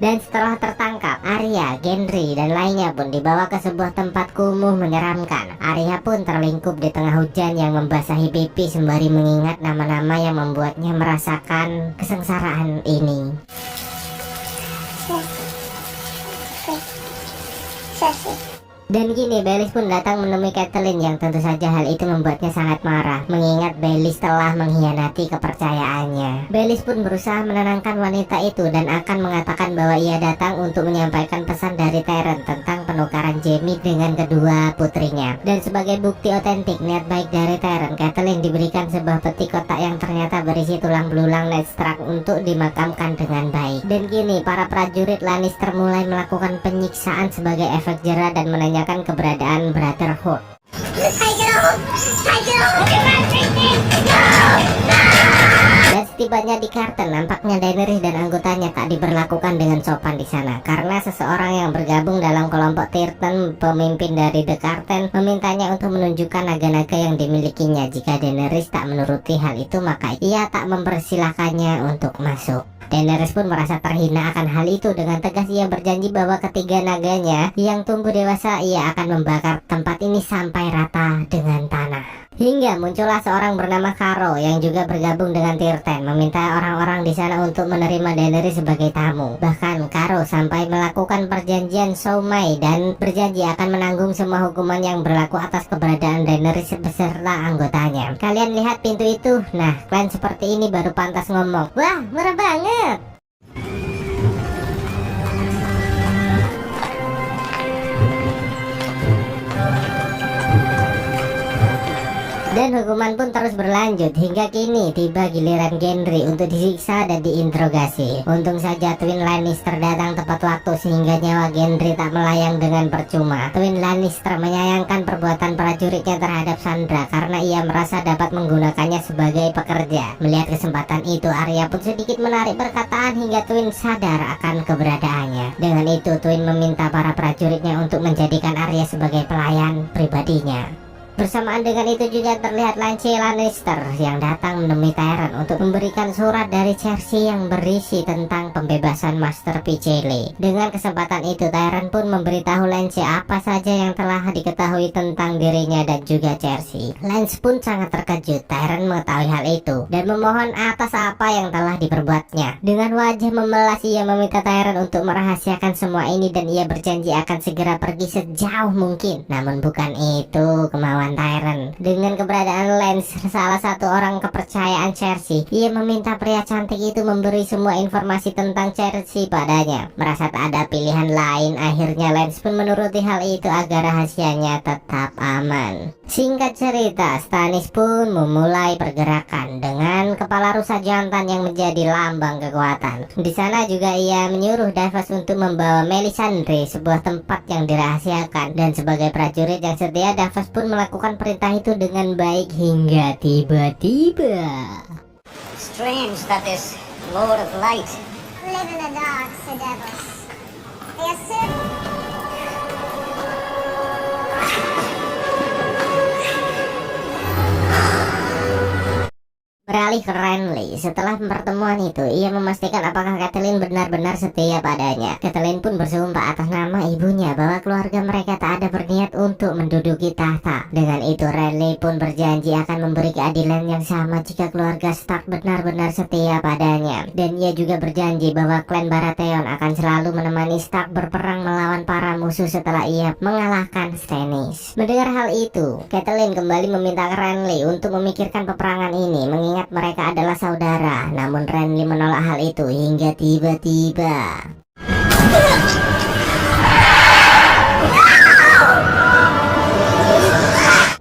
Speaker 2: Dan setelah tertangkap, Arya, Gendry, dan lainnya pun dibawa ke sebuah tempat kumuh menyeramkan. Arya pun terlingkup di tengah hujan yang membasahi pipi sembari mengingat nama-nama yang membuatnya merasakan kesengsaraan ini. Dan kini Bellis pun datang menemui Catelyn yang tentu saja hal itu membuatnya sangat marah, mengingat Bellis telah mengkhianati kepercayaannya. Bellis pun berusaha menenangkan wanita itu dan akan mengatakan bahwa ia datang untuk menyampaikan pesan dari Tyrion tentang penukaran Jaime dengan kedua putrinya. Dan sebagai bukti otentik niat baik dari Tyrion, Catelyn diberikan sebuah peti kotak yang ternyata berisi tulang belulang Ned Stark untuk dimakamkan dengan baik. Dan kini para prajurit Lannister mulai melakukan penyiksaan sebagai efek jera dan menanyakan keberadaan Brotherhood. Dan setibanya di Karten, nampaknya Daenerys dan anggotanya tak diberlakukan dengan sopan di sana karena seseorang yang bergabung dalam kelompok Tirten, pemimpin dari The Karten, memintanya untuk menunjukkan naga-naga yang dimilikinya. Jika Daenerys tak menuruti hal itu, maka ia tak mempersilahkannya untuk masuk. Daenerys pun merasa terhina akan hal itu. Dengan tegas ia berjanji bahwa ketiga naganya yang tumbuh dewasa ia akan membakar tempat ini sampai rata dengan tanah. Hingga muncullah seorang bernama Caro yang juga bergabung dengan Tirten, meminta orang-orang di sana untuk menerima Daenerys sebagai tamu. Bahkan Caro sampai melakukan perjanjian Somai dan berjanji akan menanggung semua hukuman yang berlaku atas keberadaan Daenerys beserta anggotanya. Kalian lihat pintu itu? Nah, klan seperti ini baru pantas ngomong. Wah, murah banget. Dan hukuman pun terus berlanjut hingga kini tiba giliran Gendry untuk disiksa dan diinterogasi. Untung saja Twin Lannister datang tepat waktu sehingga nyawa Gendry tak melayang dengan percuma. Twin Lannister menyayangkan perbuatan prajuritnya terhadap Sandra karena ia merasa dapat menggunakannya sebagai pekerja. Melihat kesempatan itu, Arya pun sedikit menarik perkataan hingga Twin sadar akan keberadaannya. Dengan itu, Twin meminta para prajuritnya untuk menjadikan Arya sebagai pelayan pribadinya. Bersamaan dengan itu juga terlihat Lance Lannister yang datang menemui Tyrion untuk memberikan surat dari Cersei yang berisi tentang pembebasan Master Pycelle. Dengan kesempatan itu, Tyrion pun memberitahu Lance apa saja yang telah diketahui tentang dirinya dan juga Cersei. Lance pun sangat terkejut Tyrion mengetahui hal itu dan memohon atas apa yang telah diperbuatnya. Dengan wajah memelas ia meminta Tyrion untuk merahasiakan semua ini dan ia berjanji akan segera pergi sejauh mungkin. Namun bukan itu kemauan Tyrion. Dengan keberadaan Lance, salah satu orang kepercayaan Cersei, ia meminta pria cantik itu memberi semua informasi tentang Cersei padanya. Merasa tak ada pilihan lain, akhirnya Lance pun menuruti hal itu agar rahasianya tetap aman. Singkat cerita, Stannis pun memulai pergerakan dengan kepala rusa jantan yang menjadi lambang kekuatan. Di sana juga ia menyuruh Davos untuk membawa Melisandre, sebuah tempat yang dirahasiakan, dan sebagai prajurit yang setia, Davos pun melakukan perintah itu dengan baik hingga tiba-tiba.
Speaker 3: Strange that this Lord of Light
Speaker 5: Live in the dark, Sir Davos. Yes, sir.
Speaker 2: Beralih ke Renly. Setelah pertemuan itu, ia memastikan apakah Catelyn benar-benar setia padanya. Catelyn pun bersumpah atas nama ibunya bahwa keluarga mereka tak ada berniat untuk menduduki tahta. Dengan itu, Renly pun berjanji akan memberi keadilan yang sama jika keluarga Stark benar-benar setia padanya. Dan ia juga berjanji bahwa klan Baratheon akan selalu menemani Stark berperang melawan para musuh setelah ia mengalahkan Stannis. Mendengar hal itu, Catelyn kembali meminta Renly untuk memikirkan peperangan ini, mengingat mereka adalah saudara. Namun Renly menolak hal itu hingga tiba-tiba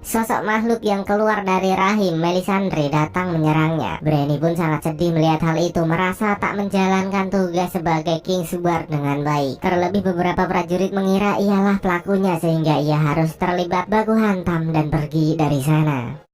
Speaker 2: sosok makhluk yang keluar dari rahim Melisandre datang menyerangnya. Branny pun sangat sedih melihat hal itu, merasa tak menjalankan tugas sebagai Kingsguard dengan baik. Terlebih beberapa prajurit mengira ialah pelakunya sehingga ia harus terlibat baku hantam dan pergi dari sana.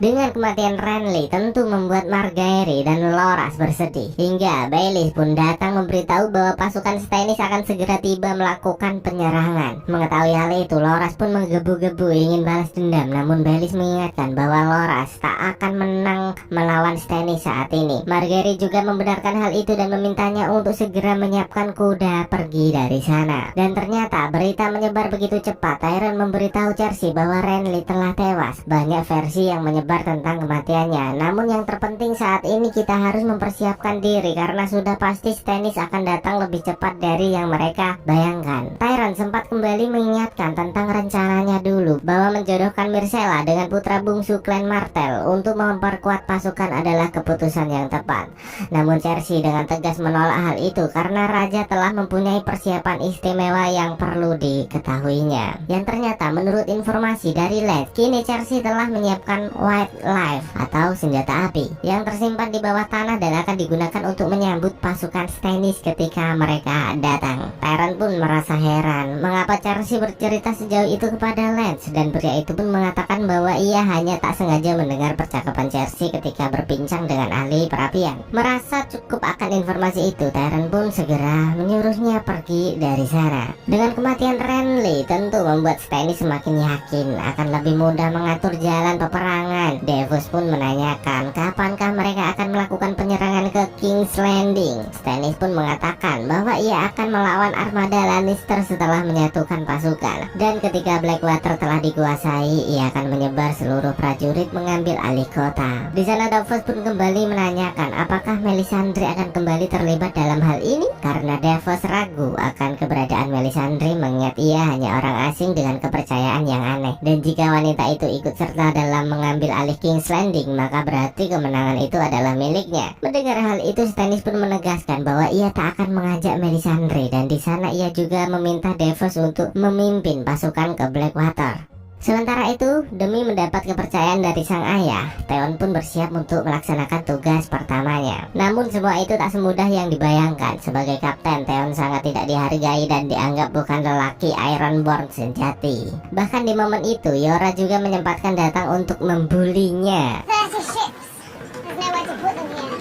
Speaker 2: Dengan kematian Renly tentu membuat Margaery dan Loras bersedih. Hingga Baelish pun datang memberitahu bahwa pasukan Stannis akan segera tiba melakukan penyerangan. Mengetahui hal itu, Loras pun menggebu-gebu ingin balas dendam. Namun Baelish mengingatkan bahwa Loras tak akan menang melawan Stannis saat ini. Margaery juga membenarkan hal itu dan memintanya untuk segera menyiapkan kuda pergi dari sana. Dan ternyata berita menyebar begitu cepat. Tyrion memberitahu Cersei bahwa Renly telah tewas. Banyak versi yang menyebar tentang kematiannya. Namun yang terpenting saat ini kita harus mempersiapkan diri karena sudah pasti Stannis akan datang lebih cepat dari yang mereka bayangkan. Tyrion sempat kembali mengingatkan tentang rencananya dulu bahwa menjodohkan Myrcella dengan putra bungsu klan Martell untuk memperkuat pasukan adalah keputusan yang tepat. Namun Cersei dengan tegas menolak hal itu karena raja telah mempunyai persiapan istimewa yang perlu diketahuinya. Yang ternyata menurut informasi dari Lance, kini Cersei telah menyiapkan White Light atau senjata api yang tersimpan di bawah tanah dan akan digunakan untuk menyambut pasukan Stannis ketika mereka datang. Tyrion pun merasa heran mengapa Cersei bercerita sejauh itu kepada Lance, dan pria itu pun mengatakan bahwa ia hanya tak sengaja mendengar percakapan Cersei ketika berbincang dengan ahli perapian. Merasa cukup akan informasi itu, Tyrion pun segera menyuruhnya pergi dari sana. Dengan kematian Renly tentu membuat Stannis semakin yakin akan lebih mudah mengatur jalan peperangan. Davos pun menanyakan kapankah mereka akan melakukan penyerangan ke King's Landing. Stannis pun mengatakan bahwa ia akan melawan armada Lannister setelah menyatukan pasukan. Dan ketika Blackwater telah dikuasai, ia akan menyebar seluruh prajurit mengambil alih kota. Di sana Davos pun kembali menanyakan apakah Melisandre akan kembali terlibat dalam hal ini, karena Davos ragu akan keberadaan Melisandre mengingat ia hanya orang asing dengan kepercayaan yang aneh. Dan jika wanita itu ikut serta dalam mengambil alih King's Landing, maka berarti kemenangan itu adalah miliknya. Mendengar hal itu, Stannis pun menegaskan bahwa ia tak akan mengajak Melisandre, dan di sana ia juga meminta Davos untuk memimpin pasukan ke Blackwater. Sementara itu, demi mendapat kepercayaan dari sang ayah, Theon pun bersiap untuk melaksanakan tugas pertamanya. Namun semua itu tak semudah yang dibayangkan. Sebagai kapten, Theon sangat tidak dihargai dan dianggap bukan lelaki Ironborn sejati. Bahkan di momen itu, Yora juga menyempatkan datang untuk membulinya.
Speaker 5: 30 ships. There's nowhere to put them here.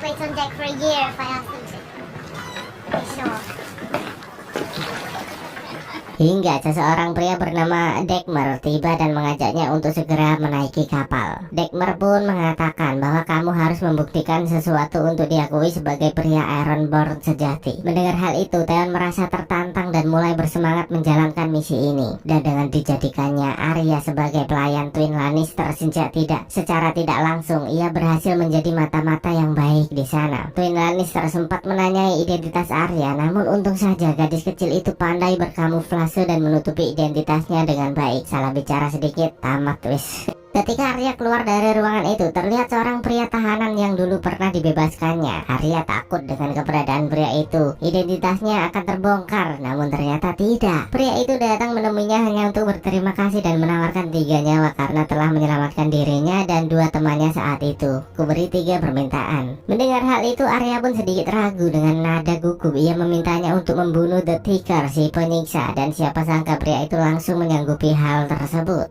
Speaker 5: Wait on deck for a year if I ask them to. Be sure.
Speaker 2: Hingga seseorang pria bernama Dagmer tiba dan mengajaknya untuk segera menaiki kapal. Dagmer pun mengatakan bahwa kamu harus membuktikan sesuatu untuk diakui sebagai pria Ironborn sejati. Mendengar hal itu, Theon merasa tertantang dan mulai bersemangat menjalankan misi ini. Dan dengan dijadikannya Arya sebagai pelayan Twin Lannister secara tidak langsung, ia berhasil menjadi mata-mata yang baik di sana. Twin Lannister sempat menanyai identitas Arya, namun untung saja gadis kecil itu pandai berkamuflase dan menutupi identitasnya dengan baik. Salah bicara sedikit, tamat wis. Ketika Arya keluar dari ruangan itu, terlihat seorang pria tahanan yang dulu pernah dibebaskannya. Arya takut dengan keberadaan pria itu. Identitasnya akan terbongkar, namun ternyata tidak. Pria itu datang menemuinya hanya untuk berterima kasih dan menawarkan 3 nyawa karena telah menyelamatkan dirinya dan 2 temannya saat itu. Kuberi 3 permintaan. Mendengar hal itu, Arya pun sedikit ragu. Dengan nada gugup, ia memintanya untuk membunuh The Ticker, si penyiksa, dan siapa sangka pria itu langsung menyanggupi hal tersebut.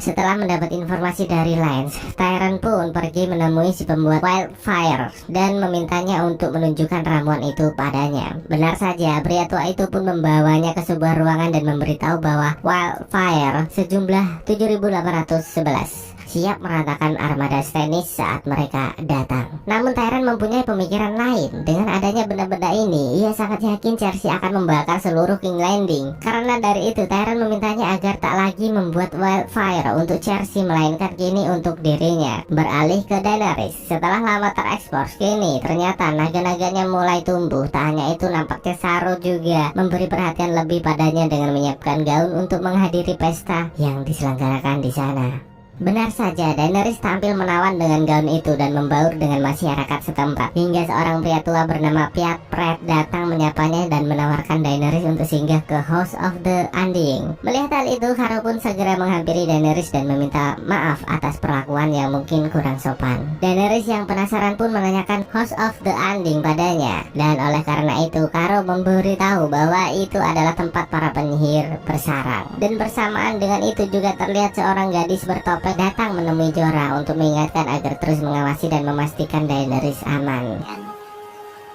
Speaker 2: Setelah mendapat informasi dari Lance, Tyrion pun pergi menemui si pembuat Wildfire dan memintanya untuk menunjukkan ramuan itu padanya. Benar saja, pria tua itu pun membawanya ke sebuah ruangan dan memberitahu bahwa Wildfire sejumlah 7.811 siap meratakan armada Stannis saat mereka datang. Namun Tyrion mempunyai pemikiran lain. Dengan adanya benda-benda ini, ia sangat yakin Cersei akan membakar seluruh King's Landing. Karena dari itu, Tyrion memintanya agar tak lagi membuat Wildfire untuk Cersei, melainkan kini untuk dirinya. Beralih ke Daenerys. Setelah lama terekspos, kini ternyata naga-naganya mulai tumbuh. Tak hanya itu, nampaknya Saro juga memberi perhatian lebih padanya dengan menyiapkan gaun untuk menghadiri pesta yang diselenggarakan di sana. Benar saja, Daenerys tampil menawan dengan gaun itu dan membaur dengan masyarakat setempat. Hingga seorang pria tua bernama Pyat Pred datang menyapanya dan menawarkan Daenerys untuk singgah ke House of the Undying. Melihat hal itu, Haro pun segera menghampiri Daenerys dan meminta maaf atas perlakuan yang mungkin kurang sopan. Daenerys yang penasaran pun menanyakan House of the Undying padanya. Dan oleh karena itu, Haro memberitahu bahwa itu adalah tempat para penyihir bersarang. Dan bersamaan dengan itu juga terlihat seorang gadis bertopeng datang menemui Jorah untuk mengingatkan agar terus mengawasi dan memastikan Daenerys aman.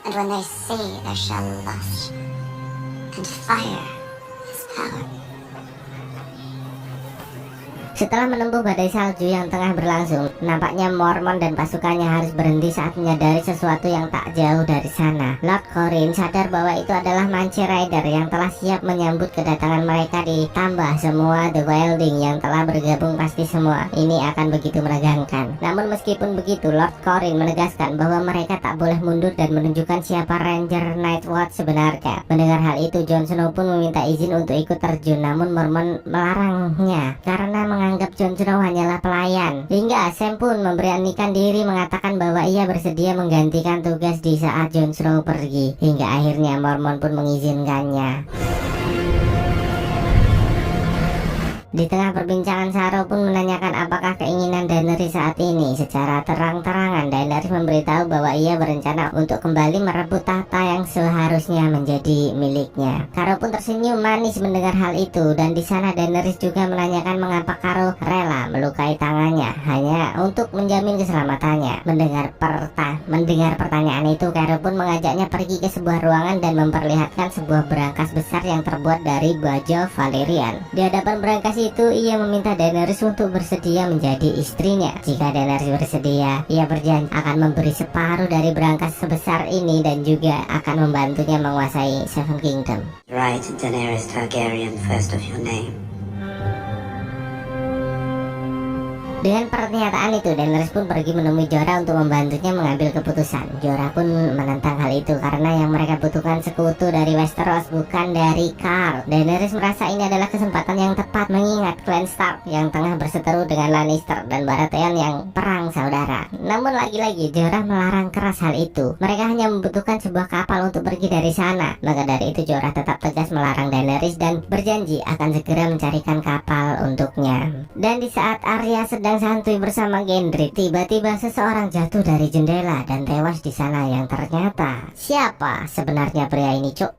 Speaker 5: And when they see there shall lust, and fire is power.
Speaker 2: Setelah menempuh badai salju yang tengah berlangsung, nampaknya Mormont dan pasukannya harus berhenti saat menyadari sesuatu yang tak jauh dari sana. Lord Corryn sadar bahwa itu adalah Mance Rayder yang telah siap menyambut kedatangan mereka, ditambah semua The Wilding yang telah bergabung. Pasti semua ini akan begitu menegangkan. Namun meskipun begitu, Lord Corryn menegaskan bahwa mereka tak boleh mundur dan menunjukkan siapa Ranger Nightwatch sebenarnya. Mendengar hal itu, Jon Snow pun meminta izin untuk ikut terjun, namun Mormont melarangnya karena menganggap Jon Snow hanyalah pelayan. Hingga Sam pun memberanikan diri mengatakan bahwa ia bersedia menggantikan tugas di saat Jon Snow pergi. Hingga akhirnya Mormont pun mengizinkannya. Di tengah perbincangan, Saro pun menanyakan apakah keinginan keadaan Daenerys saat ini. Secara terang-terangan Daenerys memberitahu bahwa ia berencana untuk kembali merebut tahta yang seharusnya menjadi miliknya. Karo pun tersenyum manis mendengar hal itu, dan di sana Daenerys juga menanyakan mengapa Karo rela melukai tangannya hanya untuk menjamin keselamatannya. Mendengar pertanyaan itu, Karo pun mengajaknya pergi ke sebuah ruangan dan memperlihatkan sebuah berangkas besar yang terbuat dari baja Valyrian. Di hadapan berangkas itu, ia meminta Daenerys untuk bersedia menjadi istrinya. Jika Daenerys bersedia, ia berjanji akan memberi separuh dari berangkas sebesar ini dan juga akan membantunya menguasai Seven Kingdom.
Speaker 6: Right, Daenerys Targaryen, first of your name.
Speaker 2: Dengan pernyataan itu, Daenerys pun pergi menemui Jorah untuk membantunya mengambil keputusan. Jorah pun menentang hal itu karena yang mereka butuhkan sekutu dari Westeros, bukan dari Khal. Daenerys merasa ini adalah kesempatan yang tepat mengingat klan Stark yang tengah berseteru dengan Lannister dan Baratheon yang perang saudara. Namun lagi-lagi Jorah melarang keras hal itu. Mereka hanya membutuhkan sebuah kapal untuk pergi dari sana. Maka dari itu Jorah tetap tegas melarang Daenerys dan berjanji akan segera mencarikan kapal untuknya. Dan di saat Arya sedang santuy bersama Gendry, tiba-tiba seseorang jatuh dari jendela dan tewas di sana yang ternyata siapa sebenarnya pria ini, Cuk?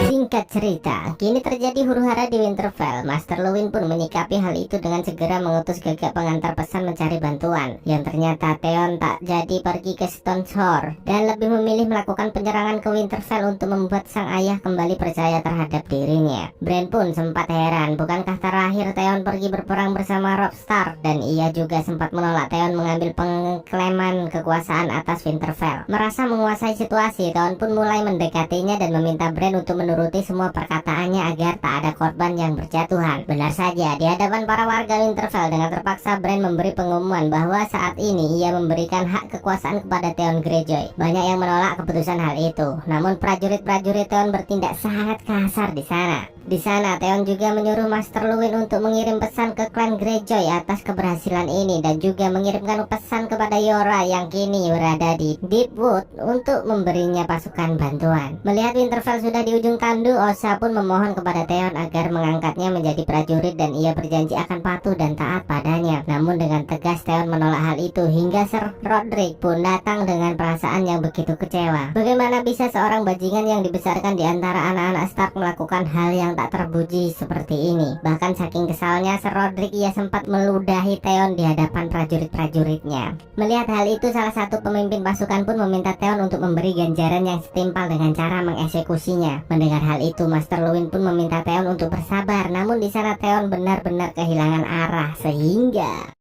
Speaker 2: Singkat cerita, kini terjadi huru-hara di Winterfell. Master Luwin pun menyikapi hal itu dengan segera mengutus gagak pengantar pesan mencari bantuan. Yang ternyata Theon tak jadi pergi ke Stone dan lebih memilih melakukan penyerangan ke Winterfell untuk membuat sang ayah kembali percaya terhadap dirinya. Bran pun sempat heran, bukankah terakhir Theon pergi berperang bersama Robb Stark, dan ia juga sempat menolak Theon mengambil pengklaman kekuasaan atas Winterfell. Merasa menguasai situasi, Theon pun mulai mendekatinya dan meminta Bran untuk menuruti semua perkataannya agar tak ada korban yang berjatuhan. Benar saja, di hadapan para warga Winterfell dengan terpaksa Bran memberi pengumuman bahwa saat ini ia memberikan hak kekuasaan kepada Theon Greyjoy. Banyak yang menolak keputusan hal itu, namun prajurit-prajurit Theon bertindak sangat kasar di sana. Di sana Theon juga menyuruh Master Luwin untuk mengirim pesan ke klan Greyjoy atas keberhasilan ini dan juga mengirimkan pesan kepada Yora yang kini berada di Deepwood untuk memberinya pasukan bantuan. Melihat Winterfell sudah di ujung tanduk, Osha pun memohon kepada Theon agar mengangkatnya menjadi prajurit dan ia berjanji akan patuh dan taat padanya. Namun dengan tegas Theon menolak hal itu hingga Ser Rodrik pun datang dengan perasaan yang begitu kecewa. Bagaimana bisa seorang bajingan yang dibesarkan di antara anak-anak Stark melakukan hal yang tak terpuji seperti ini? Bahkan saking kesalnya Ser Rodrik ia sempat meludahi Theon di hadapan prajurit-prajuritnya. Melihat hal itu, salah satu pemimpin pasukan pun meminta Theon untuk memberi ganjaran yang setimpal dengan cara mengeksekusinya. Mendengar hal itu, Master Luwin pun meminta Theon untuk bersabar. Namun di sana Theon benar-benar kehilangan arah sehingga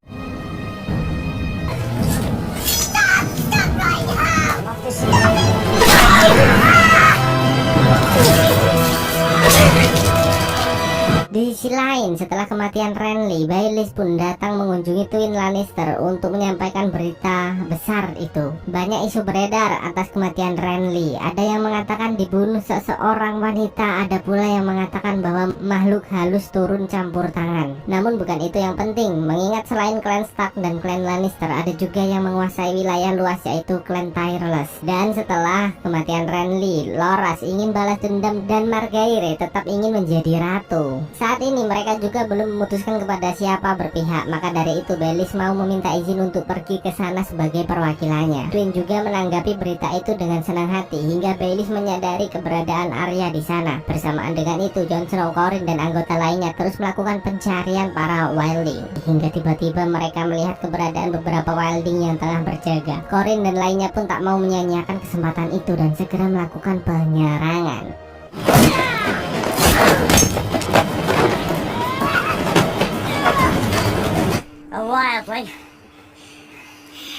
Speaker 2: di sisi lain, setelah kematian Renly, Baelys pun datang mengunjungi Twin Lannister untuk menyampaikan berita besar itu. Banyak isu beredar atas kematian Renly. Ada yang mengatakan dibunuh seseorang wanita, ada pula yang mengatakan bahwa makhluk halus turun campur tangan. Namun bukan itu yang penting, mengingat selain klan Stark dan klan Lannister, ada juga yang menguasai wilayah luas yaitu klan Tyrells. Dan setelah kematian Renly, Loras ingin balas dendam dan Margaery tetap ingin menjadi ratu. Saat ini mereka juga belum memutuskan kepada siapa berpihak, maka dari itu Baelys mau meminta izin untuk pergi ke sana sebagai perwakilannya. Twin juga menanggapi berita itu dengan senang hati hingga Baelys menyadari keberadaan Arya di sana. Bersamaan dengan itu, Jon Snow, Qhorin dan anggota lainnya terus melakukan pencarian para wildling hingga tiba-tiba mereka melihat keberadaan beberapa wildling yang tengah berjaga. Qhorin dan lainnya pun tak mau menyia-nyiakan kesempatan itu dan segera melakukan penyerangan.
Speaker 4: Wildling.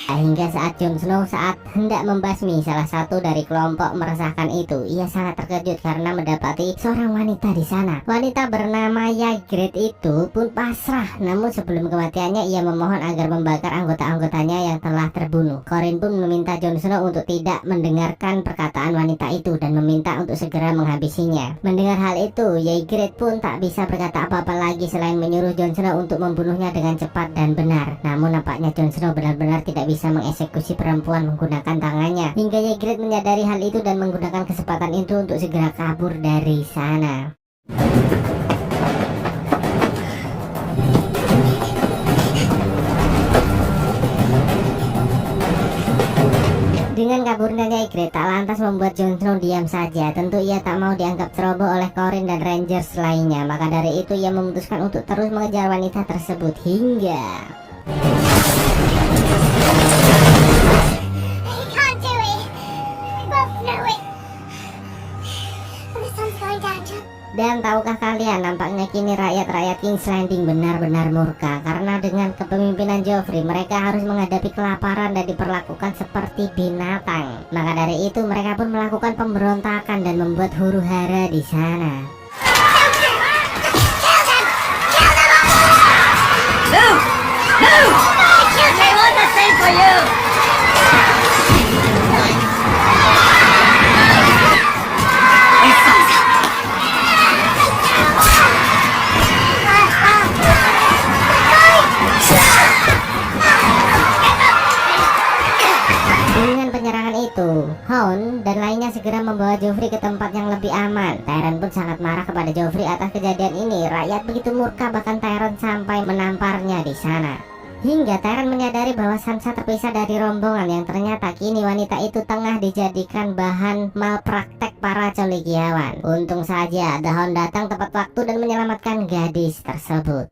Speaker 2: Hingga saat Jon Snow hendak membasmi salah satu dari kelompok meresahkan itu, ia sangat terkejut karena mendapati seorang wanita di sana. Wanita bernama Ygritte itu pun pasrah, namun sebelum kematiannya ia memohon agar membakar anggota-anggotanya yang telah terbunuh. Qhorin pun meminta Jon Snow untuk tidak mendengarkan perkataan wanita itu dan meminta untuk segera menghabisinya. Mendengar hal itu, Ygritte pun tak bisa berkata apa-apa lagi selain menyuruh Jon Snow untuk membunuhnya dengan cepat dan benar. Namun nampaknya Jon Snow benar-benar tidak bisa bisa mengeksekusi perempuan menggunakan tangannya. Hingga Ygritte menyadari hal itu dan menggunakan kesempatan itu untuk segera kabur dari sana. Dengan kaburnya Ygritte tak lantas membuat Jon Snow diam saja. Tentu ia tak mau dianggap ceroboh oleh Corin dan Rangers lainnya. Maka dari itu ia memutuskan untuk terus mengejar wanita tersebut hingga
Speaker 5: He can't do it. We both know it. And the sun's going down, Jon.
Speaker 2: Dan tahukah kalian, nampaknya kini rakyat-rakyat King's Landing benar-benar murka. Karena dengan kepemimpinan Joffrey, mereka harus menghadapi kelaparan dan diperlakukan seperti binatang. Maka dari itu mereka pun melakukan pemberontakan dan membuat huru-hara di sana.
Speaker 4: They want the same for you!
Speaker 2: Dengan penyerangan itu, Hound dan lainnya segera membawa Joffrey ke tempat yang lebih aman. Tyrion pun sangat marah kepada Joffrey atas kejadian ini. Rakyat begitu murka, bahkan Tyrion sampai menamparnya di sana. Hingga Tyrion menyadari bahwa Sansa terpisah dari rombongan yang ternyata kini wanita itu tengah dijadikan bahan malpraktek para cendekiawan. Untung saja The Hound datang tepat waktu dan menyelamatkan gadis tersebut.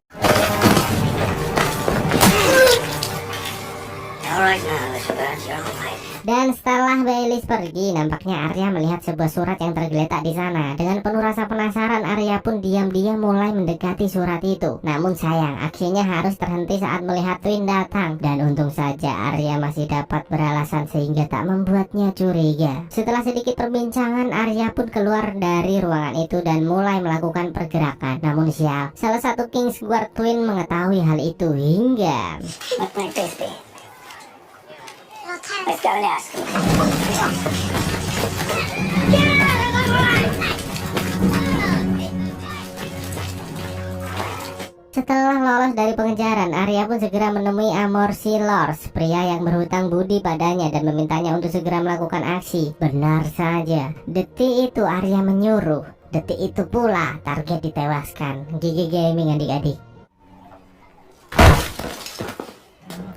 Speaker 6: Alright now, Elizabeth, you're all right.
Speaker 2: Dan setelah Baelys pergi, nampaknya Arya melihat sebuah surat yang tergeletak di sana. Dengan penuh rasa penasaran, Arya pun diam-diam mulai mendekati surat itu. Namun sayang, aksinya harus terhenti saat melihat Tywin datang. Dan untung saja Arya masih dapat beralasan sehingga tak membuatnya curiga. Setelah sedikit perbincangan, Arya pun keluar dari ruangan itu dan mulai melakukan pergerakan. Namun sial, salah satu Kingsguard Tywin mengetahui hal itu hingga
Speaker 4: What might this be?
Speaker 5: Well, Tyrion.
Speaker 4: Let's go and ask.
Speaker 2: Setelah lolos dari pengejaran, Arya pun segera menemui Amor Silors, pria yang berhutang budi padanya dan memintanya untuk segera melakukan aksi. Benar saja, detik itu Arya menyuruh. Detik itu pula target ditewaskan. GG Gaming adik-adik.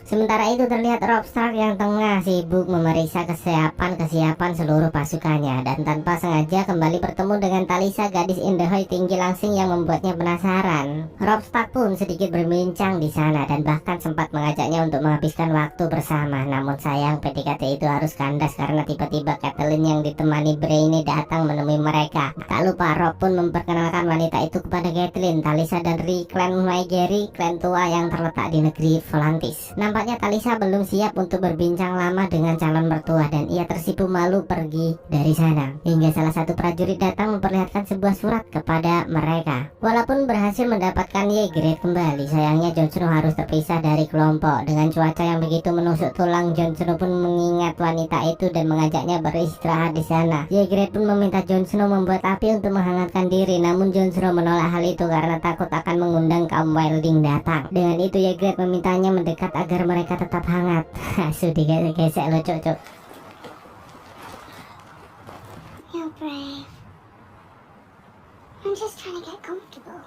Speaker 2: Sementara itu terlihat Robb Stark yang tengah sibuk memeriksa kesiapan seluruh pasukannya dan tanpa sengaja kembali bertemu dengan Talisa, gadis Indahoy tinggi langsing yang membuatnya penasaran. Robb Stark pun sedikit berbincang di sana dan bahkan sempat mengajaknya untuk menghabiskan waktu bersama. Namun sayang PDKT itu harus kandas karena tiba-tiba Catelyn yang ditemani Brienne datang menemui mereka. Tak lupa Robb pun memperkenalkan wanita itu kepada Catelyn, Talisa dari klan Maegeri, klan tua yang terletak di negeri Volantis. Nampaknya Talisa belum siap untuk berbincang lama dengan calon mertua dan ia tersipu malu pergi dari sana. Hingga salah satu prajurit datang memperlihatkan sebuah surat kepada mereka. Walaupun berhasil mendapatkan Ygritte kembali, sayangnya Jon Snow harus terpisah dari kelompok. Dengan cuaca yang begitu menusuk tulang, Jon Snow pun mengingat wanita itu dan mengajaknya beristirahat di sana. Ygritte pun meminta Jon Snow membuat api untuk menghangatkan diri, namun Jon Snow menolak hal itu karena takut akan mengundang kaum Wilding datang. Dengan itu Ygritte memintanya mendekat agar mereka tetap hangat. Sudah gesek lo cocok.
Speaker 5: You're brave. I'm just trying to get comfortable.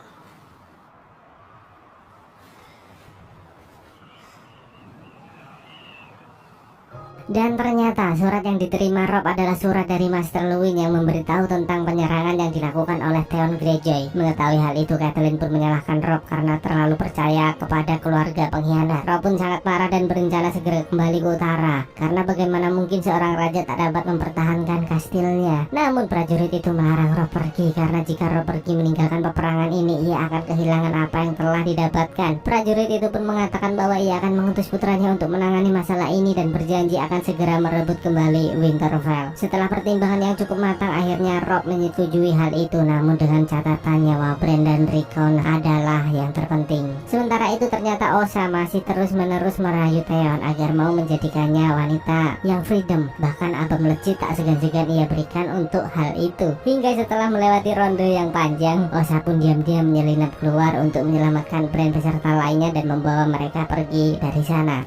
Speaker 2: Dan ternyata surat yang diterima Robb adalah surat dari Master Luwin yang memberitahu tentang penyerangan yang dilakukan oleh Theon Greyjoy. Mengetahui hal itu, Catelyn pun menyalahkan Robb karena terlalu percaya kepada keluarga pengkhianat. Robb pun sangat marah dan berencana segera kembali ke utara, karena bagaimana mungkin seorang raja tak dapat mempertahankan kastilnya. Namun prajurit itu melarang Robb pergi, karena jika Robb pergi meninggalkan peperangan ini, ia akan kehilangan apa yang telah didapatkan. Prajurit itu pun mengatakan bahwa ia akan mengutus putranya untuk menangani masalah ini dan berjanji akan segera merebut kembali Winterfell. Setelah pertimbangan yang cukup matang, akhirnya Robb menyetujui hal itu, namun dengan catatan nyawa Bran dan Rickon adalah yang terpenting. Sementara itu ternyata Osha masih terus-menerus merayu Theon agar mau menjadikannya wanita yang freedom. Bahkan Abam Legit tak segan-segan ia berikan untuk hal itu. Hingga setelah melewati ronde yang panjang, Osha pun diam-diam menyelinap keluar untuk menyelamatkan Bran beserta lainnya dan membawa mereka pergi dari sana.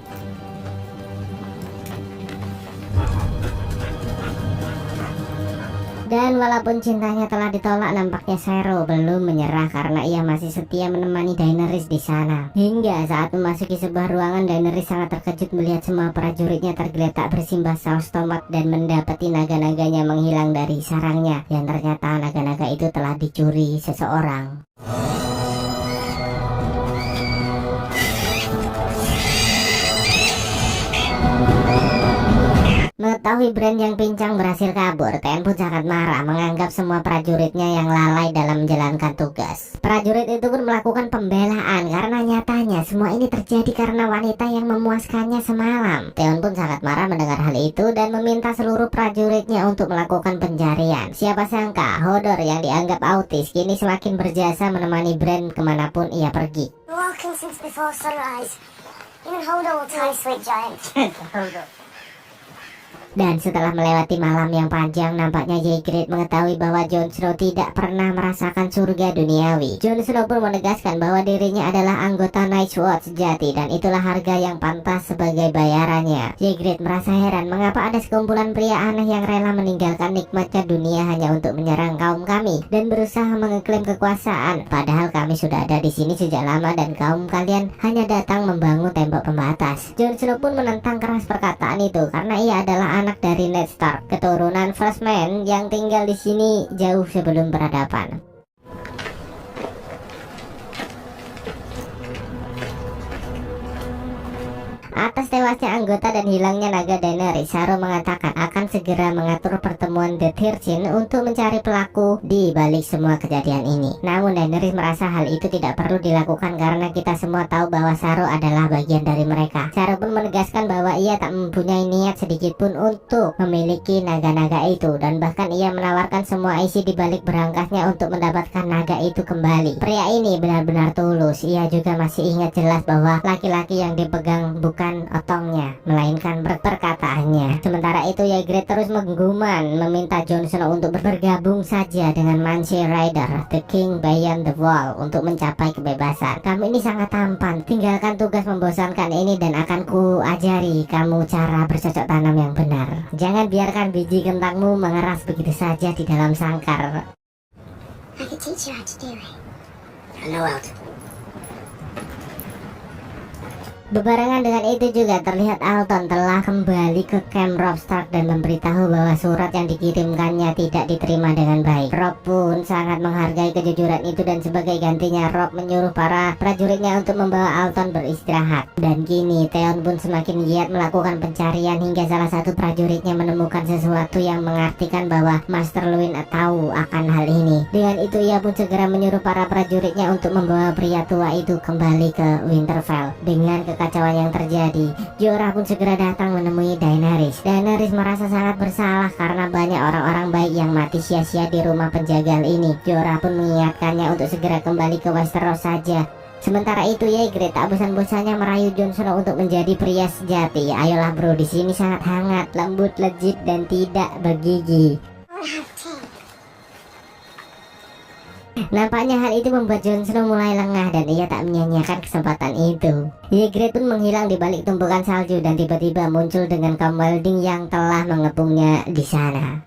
Speaker 2: Dan walaupun cintanya telah ditolak, nampaknya Shero belum menyerah karena ia masih setia menemani Daenerys di sana. Hingga saat memasuki sebuah ruangan, Daenerys sangat terkejut melihat semua prajuritnya tergeletak bersimbah saus tomat dan mendapati naga-naganya menghilang dari sarangnya. Yang ternyata naga-naga itu telah dicuri seseorang. Mengetahui Bran yang pincang berhasil kabur, Theon pun sangat marah menganggap semua prajuritnya yang lalai dalam menjalankan tugas. Prajurit itu pun melakukan pembelaan karena nyatanya semua ini terjadi karena wanita yang memuaskannya semalam. Theon pun sangat marah mendengar hal itu dan meminta seluruh prajuritnya untuk melakukan pencarian. Siapa sangka Hodor yang dianggap autis kini semakin berjasa menemani Bran kemanapun ia pergi.
Speaker 5: Walking since before sunrise. Even Hodor will tie sweet giant.
Speaker 2: Dan setelah melewati malam yang panjang, nampaknya Ygritte mengetahui bahwa Jon Snow tidak pernah merasakan surga duniawi. Jon Snow pun menegaskan bahwa dirinya adalah anggota Night's Watch sejati dan itulah harga yang pantas sebagai bayarannya. Ygritte merasa heran mengapa ada sekumpulan pria aneh yang rela meninggalkan nikmatnya dunia hanya untuk menyerang kaum kami dan berusaha mengeklaim kekuasaan. Padahal kami sudah ada di sini sejak lama dan kaum kalian hanya datang membangun tembok pembatas. Jon Snow pun menentang keras perkataan itu karena ia adalah anak dari Ned Stark, keturunan First Man yang tinggal di sini jauh sebelum peradaban. Atas tewasnya anggota dan hilangnya naga Daenerys, Sharo mengatakan akan segera mengatur pertemuan The 13 untuk mencari pelaku di balik semua kejadian ini. Namun Daenerys merasa hal itu tidak perlu dilakukan karena kita semua tahu bahwa Sharo adalah bagian dari mereka. Sharo pun menegaskan bahwa ia tak mempunyai niat sedikit pun untuk memiliki naga-naga itu dan bahkan ia menawarkan semua isi di balik berangkasnya untuk mendapatkan naga itu kembali. Pria ini benar-benar tulus. Ia juga masih ingat jelas bahwa laki-laki yang dipegang bukan otongnya, melainkan perkataannya. Sementara itu Ygritte terus mengguman meminta Jon Snow untuk bergabung saja dengan Mance Rayder, The King Beyond the Wall, untuk mencapai kebebasan. Kamu ini sangat tampan, tinggalkan tugas membosankan ini dan akan ku ajari kamu cara bercocok tanam yang benar. Jangan biarkan biji kentangmu mengeras begitu saja di dalam sangkar.
Speaker 5: I could teach you how to do it.
Speaker 6: I know how to.
Speaker 2: Bebarengan dengan itu juga terlihat Alton telah kembali ke camp Robb Stark dan memberitahu bahwa surat yang dikirimkannya tidak diterima dengan baik. Robb pun sangat menghargai kejujuran itu dan sebagai gantinya Robb menyuruh para prajuritnya untuk membawa Alton beristirahat. Dan kini Theon pun semakin giat melakukan pencarian hingga salah satu prajuritnya menemukan sesuatu yang mengartikan bahwa Master Luwin tahu akan hal ini. Dengan itu ia pun segera menyuruh para prajuritnya untuk membawa pria tua itu kembali ke Winterfell. Dengan kekacauan yang terjadi, Jorah pun segera datang menemui Daenerys. Daenerys merasa sangat bersalah karena banyak orang-orang baik yang mati sia-sia di rumah penjagal ini. Jorah pun mengingatkannya untuk segera kembali ke Westeros saja. Sementara itu Ygritte tak bosan-bosannya merayu Jon Snow untuk menjadi pria sejati. Ayolah bro, di sini sangat hangat, lembut, legit dan tidak bergigi. Nampaknya hal itu membuat Jon Snow mulai lengah dan ia tak menyia-nyiakan kesempatan itu. Ygritte pun menghilang di balik tumpukan salju dan tiba-tiba muncul dengan kaum Wilding yang telah mengepungnya di sana.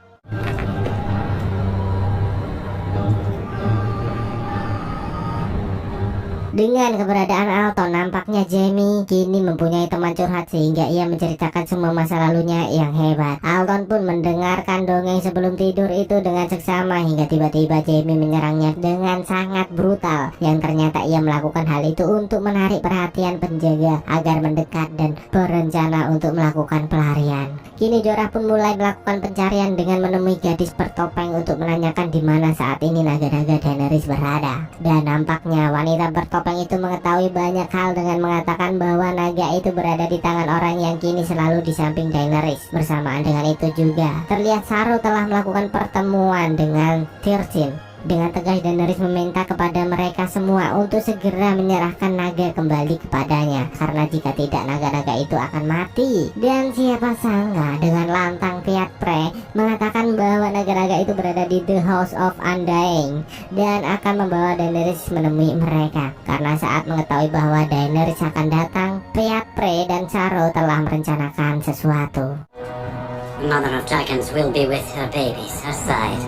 Speaker 2: Dengan keberadaan Alton, nampaknya Jaime kini mempunyai teman curhat sehingga ia menceritakan semua masa lalunya yang hebat. Alton pun mendengarkan dongeng sebelum tidur itu dengan seksama hingga tiba-tiba Jaime menyerangnya dengan sangat brutal, yang ternyata ia melakukan hal itu untuk menarik perhatian penjaga agar mendekat dan berencana untuk melakukan pelarian. Kini Jorah pun mulai melakukan pencarian dengan menemui gadis bertopeng untuk menanyakan di mana saat ini naga-naga Daenerys berada. Dan nampaknya wanita bertopeng itu mengetahui banyak hal dengan mengatakan bahwa naga itu berada di tangan orang yang kini selalu di samping Daenerys. Bersamaan dengan itu juga terlihat Sharo telah melakukan pertemuan dengan Tyrion. Dengan tegas Daenerys meminta kepada mereka semua untuk segera menyerahkan naga kembali kepadanya, karena jika tidak naga-naga itu akan mati. Dan siapa sangka dengan lantang Pyat Prey mengatakan bahwa naga-naga itu berada di The House of Undying dan akan membawa Daenerys menemui mereka. Karena saat mengetahui bahwa Daenerys akan datang, Pyat Prey dan Sharo telah merencanakan sesuatu.
Speaker 6: The mother of dragons will be with her babies, her side.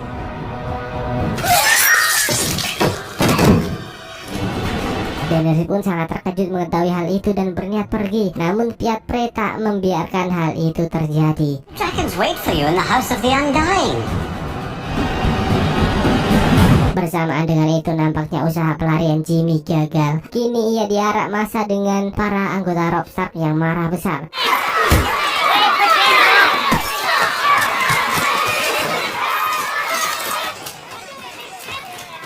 Speaker 2: Daenerys pun sangat terkejut mengetahui hal itu dan berniat pergi. Namun Pyat Prey tak membiarkan hal itu terjadi.
Speaker 6: Dragons wait for you in the House of the Undying.
Speaker 2: Bersamaan dengan itu nampaknya usaha pelarian Jaime gagal. Kini ia diarak massa dengan para anggota Robb Stark yang marah besar.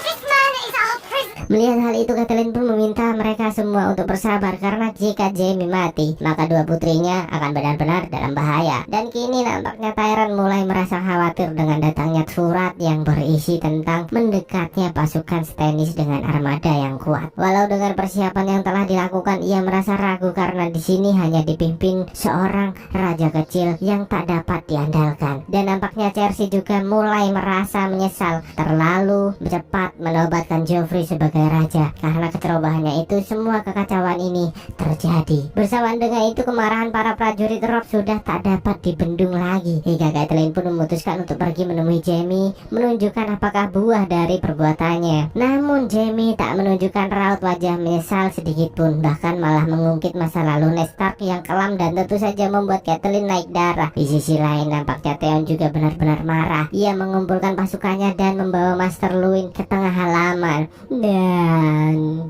Speaker 5: This man is our prisoner.
Speaker 2: Melihat hal itu, Catelyn pun meminta mereka semua untuk bersabar karena jika Jaime mati, maka dua putrinya akan benar-benar dalam bahaya. Dan kini nampaknya Tyrion mulai merasa khawatir dengan datangnya surat yang berisi tentang mendekatnya pasukan Stannis dengan armada yang kuat. Walau dengan persiapan yang telah dilakukan, ia merasa ragu karena di sini hanya dipimpin seorang raja kecil yang tak dapat diandalkan. Dan nampaknya Cersei juga mulai merasa menyesal terlalu cepat menobatkan Joffrey sebagai raja. Karena kecerobohannya itu, semua kekacauan ini terjadi. Bersamaan dengan itu, kemarahan para prajurit Robb sudah tak dapat dibendung lagi, hingga Catelyn pun memutuskan untuk pergi menemui Jaime, menunjukkan apakah buah dari perbuatannya. Namun Jaime tak menunjukkan raut wajah menyesal sedikit pun, bahkan malah mengungkit masa lalu Ned Stark yang kelam dan tentu saja membuat Catelyn naik darah. Di sisi lain, nampaknya Theon juga benar-benar marah. Ia mengumpulkan pasukannya dan membawa Maester Luwin ke tengah halaman. Dan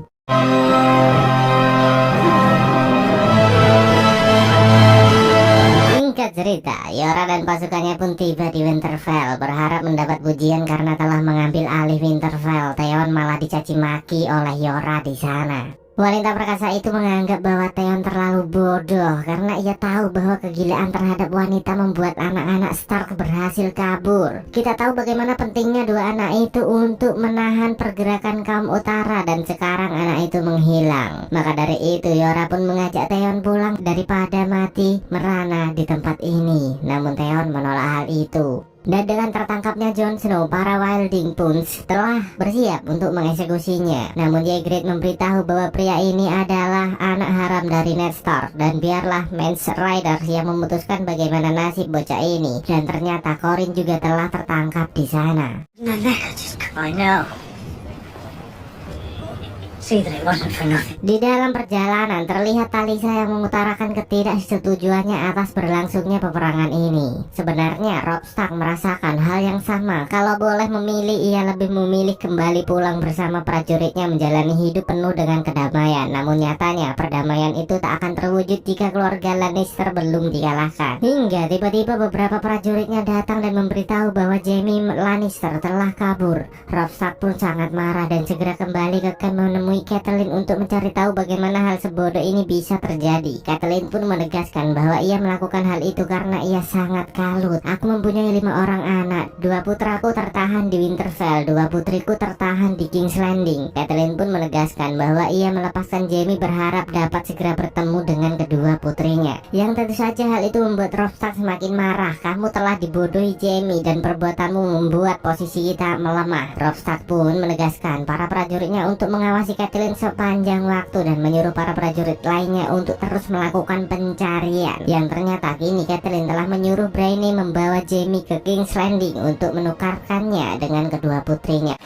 Speaker 2: singkat cerita, Yora dan pasukannya pun tiba di Winterfell, berharap mendapat pujian karena telah mengambil alih Winterfell. Theon malah dicaci maki oleh Yora di sana. Wanita perkasa itu menganggap bahwa Theon terlalu bodoh karena ia tahu bahwa kegilaan terhadap wanita membuat anak-anak Stark berhasil kabur. Kita tahu bagaimana pentingnya dua anak itu untuk menahan pergerakan kaum utara dan sekarang anak itu menghilang. Maka dari itu Yora pun mengajak Theon pulang daripada mati merana di tempat ini. Namun Theon menolak hal itu. Dan dengan tertangkapnya Jon Snow, para Wildling pun telah bersiap untuk mengeksekusinya. Namun Ygritte memberitahu bahwa pria ini adalah anak haram dari Ned Stark, dan biarlah Mance Riders yang memutuskan bagaimana nasib bocah ini. Dan ternyata Corin juga telah tertangkap di sana.
Speaker 6: I know. See that it wasn't for nothing.
Speaker 2: Di dalam perjalanan terlihat Talisa yang mengutarakan ketidaksetujuannya atas berlangsungnya peperangan ini. Sebenarnya Robb Stark merasakan hal yang sama. Kalau boleh memilih, ia lebih memilih kembali pulang bersama prajuritnya menjalani hidup penuh dengan kedamaian. Namun nyatanya perdamaian itu tak akan terwujud jika keluarga Lannister belum dikalahkan. Hingga tiba-tiba beberapa prajuritnya datang dan memberitahu bahwa Jaime Lannister telah kabur. Robb Stark pun sangat marah dan segera kembali ke camp menemui Catelyn untuk mencari tahu bagaimana hal sebodoh ini bisa terjadi. Catelyn pun menegaskan bahwa ia melakukan hal itu karena ia sangat kalut. Aku mempunyai 5 orang anak, 2 putraku tertahan di Winterfell, 2 putriku tertahan di King's Landing. Catelyn pun menegaskan bahwa ia melepaskan Jaime berharap dapat segera bertemu dengan kedua putrinya. Yang tentu saja hal itu membuat Robb Stark semakin marah. Kamu telah dibodohi Jaime dan perbuatanmu membuat posisi kita melemah. Robb Stark pun menegaskan para prajuritnya untuk mengawasi Catelyn sepanjang waktu dan menyuruh para prajurit lainnya untuk terus melakukan pencarian. Yang ternyata kini Catelyn telah menyuruh Brienne membawa Jaime ke King's Landing untuk menukarkannya dengan kedua putrinya.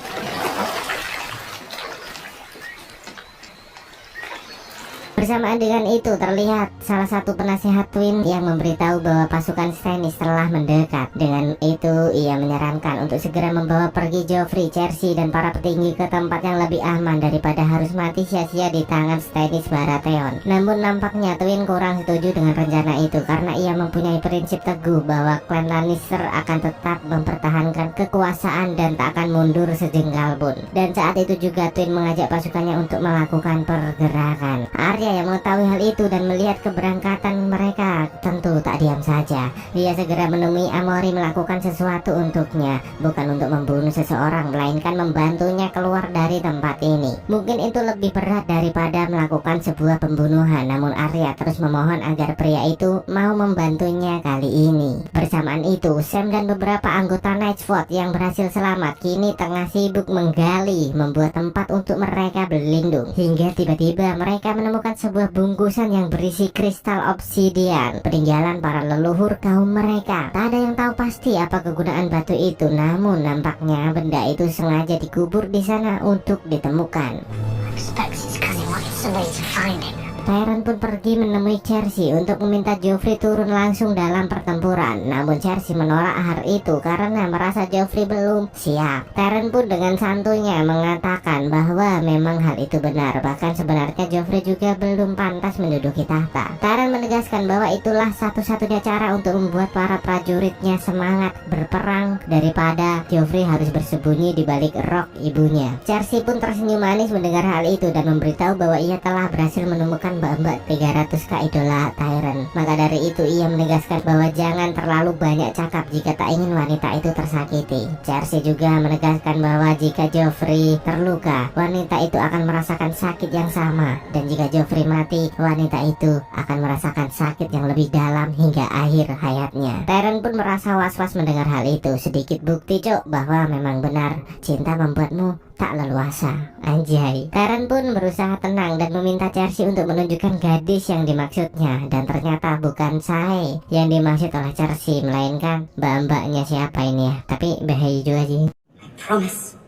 Speaker 2: Bersamaan dengan itu terlihat salah satu penasehat Twin yang memberitahu bahwa pasukan Stannis telah mendekat. Dengan itu ia menyarankan untuk segera membawa pergi Joffrey, Cersei dan para petinggi ke tempat yang lebih aman daripada harus mati sia-sia di tangan Stannis Baratheon. Namun nampaknya Twin kurang setuju dengan rencana itu karena ia mempunyai prinsip teguh bahwa klan Lannister akan tetap mempertahankan kekuasaan dan tak akan mundur sejengkal pun. Dan saat itu juga Twin mengajak pasukannya untuk melakukan pergerakan. Arya yang mengetahui hal itu dan melihat keberangkatan mereka tentu tak diam saja. Dia segera menemui Amori melakukan sesuatu untuknya, bukan untuk membunuh seseorang, melainkan membantunya keluar dari tempat ini. Mungkin itu lebih berat daripada melakukan sebuah pembunuhan, namun Arya terus memohon agar pria itu mau membantunya kali ini. Bersamaan itu, Sam dan beberapa anggota Night's Watch yang berhasil selamat kini tengah sibuk menggali, membuat tempat untuk mereka berlindung. Hingga tiba-tiba mereka menemukan sebuah bungkusan yang berisi kristal obsidian, peninggalan para leluhur kaum mereka. Tak ada yang tahu pasti apa kegunaan batu itu, namun nampaknya benda itu sengaja dikubur di sana untuk ditemukan.
Speaker 5: Expects his cousin wanted somebody to find it.
Speaker 2: Tyron pun pergi menemui Cersei untuk meminta Joffrey turun langsung dalam pertempuran. Namun Cersei menolak hal itu karena merasa Joffrey belum siap. Tyron pun dengan santunya mengatakan bahwa memang hal itu benar. Bahkan sebenarnya Joffrey juga belum pantas menduduki tahta. Tyron menegaskan bahwa itulah satu-satunya cara untuk membuat para prajuritnya semangat berperang daripada Joffrey harus bersembunyi di balik rok ibunya. Cersei pun tersenyum manis mendengar hal itu dan memberitahu bahwa ia telah berhasil menemukan mbak-mbak 300k idola Tyron. Maka dari itu ia menegaskan bahwa jangan terlalu banyak cakap jika tak ingin wanita itu tersakiti. Cersei juga menegaskan bahwa jika Joffrey terluka, wanita itu akan merasakan sakit yang sama, dan jika Joffrey mati, wanita itu akan merasakan sakit yang lebih dalam hingga akhir hayatnya. Tyron pun merasa was-was mendengar hal itu. Sedikit bukti cok bahwa memang benar cinta membuatmu tak leluasa. Anjay. Tyron pun berusaha tenang dan meminta Cersei untuk menunjukkan gadis yang dimaksudnya, dan ternyata bukan Sae yang dimaksud oleh Cersei, melainkan mbak-mbaknya siapa ini ya. Tapi bahaya juga sih.
Speaker 6: I promise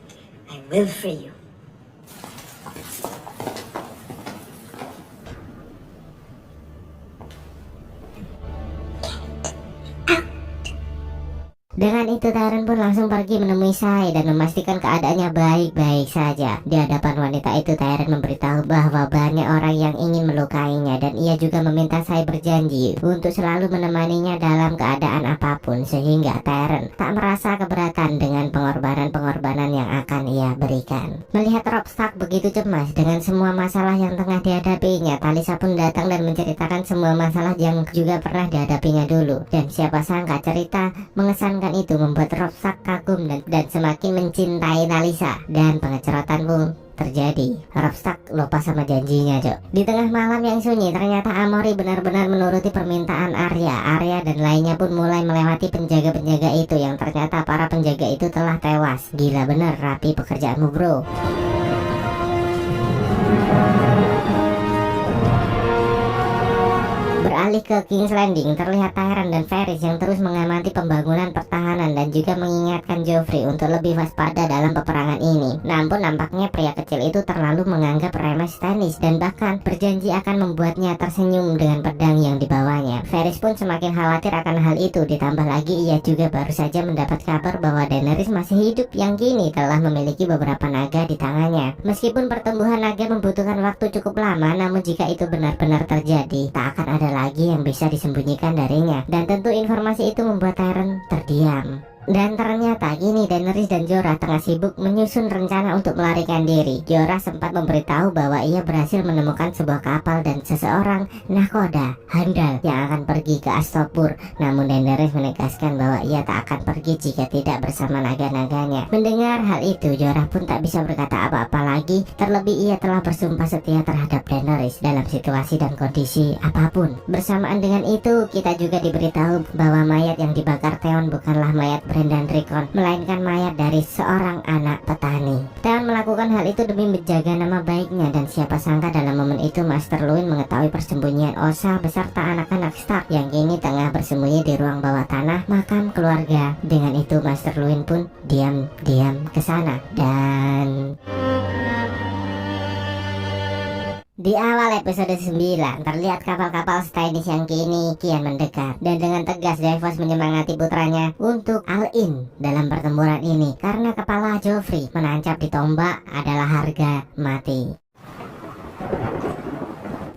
Speaker 6: I will free you.
Speaker 2: Dengan itu Tyron pun langsung pergi menemui Sae dan memastikan keadaannya baik-baik saja. Di hadapan wanita itu Tyron memberitahu bahwa banyak orang yang ingin melukainya, dan ia juga meminta Sae berjanji untuk selalu menemaninya dalam keadaan apapun, sehingga Tyron tak merasa keberatan dengan pengorbanan-pengorbanan yang akan ia berikan. Melihat Robb Stark begitu cemas dengan semua masalah yang tengah dihadapinya, Talisa pun datang dan menceritakan semua masalah yang juga pernah dihadapinya dulu. Dan siapa sangka cerita mengesankan itu membuat Robb Stark kagum dan semakin mencintai Talisa, dan pengecerotan pun terjadi. Robb Stark lupa sama janjinya, Cok. Di tengah malam yang sunyi, ternyata Amory benar-benar menuruti permintaan Arya dan lainnya pun mulai melewati penjaga-penjaga itu, yang ternyata para penjaga itu telah tewas. Gila bener, rapi pekerjaanmu, bro. Beralih ke King's Landing, terlihat Tyrion dan Varys yang terus mengamati pembangunan pertahanan dan juga mengingatkan Joffrey untuk lebih waspada dalam peperangan ini. Namun nampaknya pria kecil itu terlalu menganggap remeh Stannis dan bahkan berjanji akan membuatnya tersenyum dengan pedang yang dibawanya. Varys pun semakin khawatir akan hal itu, ditambah lagi ia juga baru saja mendapat kabar bahwa Daenerys masih hidup yang kini telah memiliki beberapa naga di tangannya. Meskipun pertumbuhan naga membutuhkan waktu cukup lama, namun jika itu benar-benar terjadi, tak akan ada lagi yang bisa disembunyikan darinya. Dan tentu informasi itu membuat Tyrion terdiam. Dan ternyata kini Daenerys dan Jorah tengah sibuk menyusun rencana untuk melarikan diri. Jorah sempat memberitahu bahwa ia berhasil menemukan sebuah kapal dan seseorang nahkoda handal yang akan pergi ke Astapor. Namun Daenerys menegaskan bahwa ia tak akan pergi jika tidak bersama naga-naganya. Mendengar hal itu, Jorah pun tak bisa berkata apa-apa lagi. Terlebih ia telah bersumpah setia terhadap Daenerys dalam situasi dan kondisi apapun. Bersamaan dengan itu, kita juga diberitahu bahwa mayat yang dibakar Theon bukanlah mayat Bran Rickon, melainkan mayat dari seorang anak petani. Theon melakukan hal itu demi menjaga nama baiknya, dan siapa sangka dalam momen itu Maester Luwin mengetahui persembunyian Osha beserta anak-anak Stark yang kini tengah bersembunyi di ruang bawah tanah makam keluarga. Dengan itu Maester Luwin pun diam-diam ke sana. Dan di awal episode 9, terlihat kapal-kapal Stannis yang kini kian mendekat, dan dengan tegas Davos menyemangati putranya untuk all-in dalam pertempuran ini, karena kepala Joffrey menancap di tombak adalah harga mati.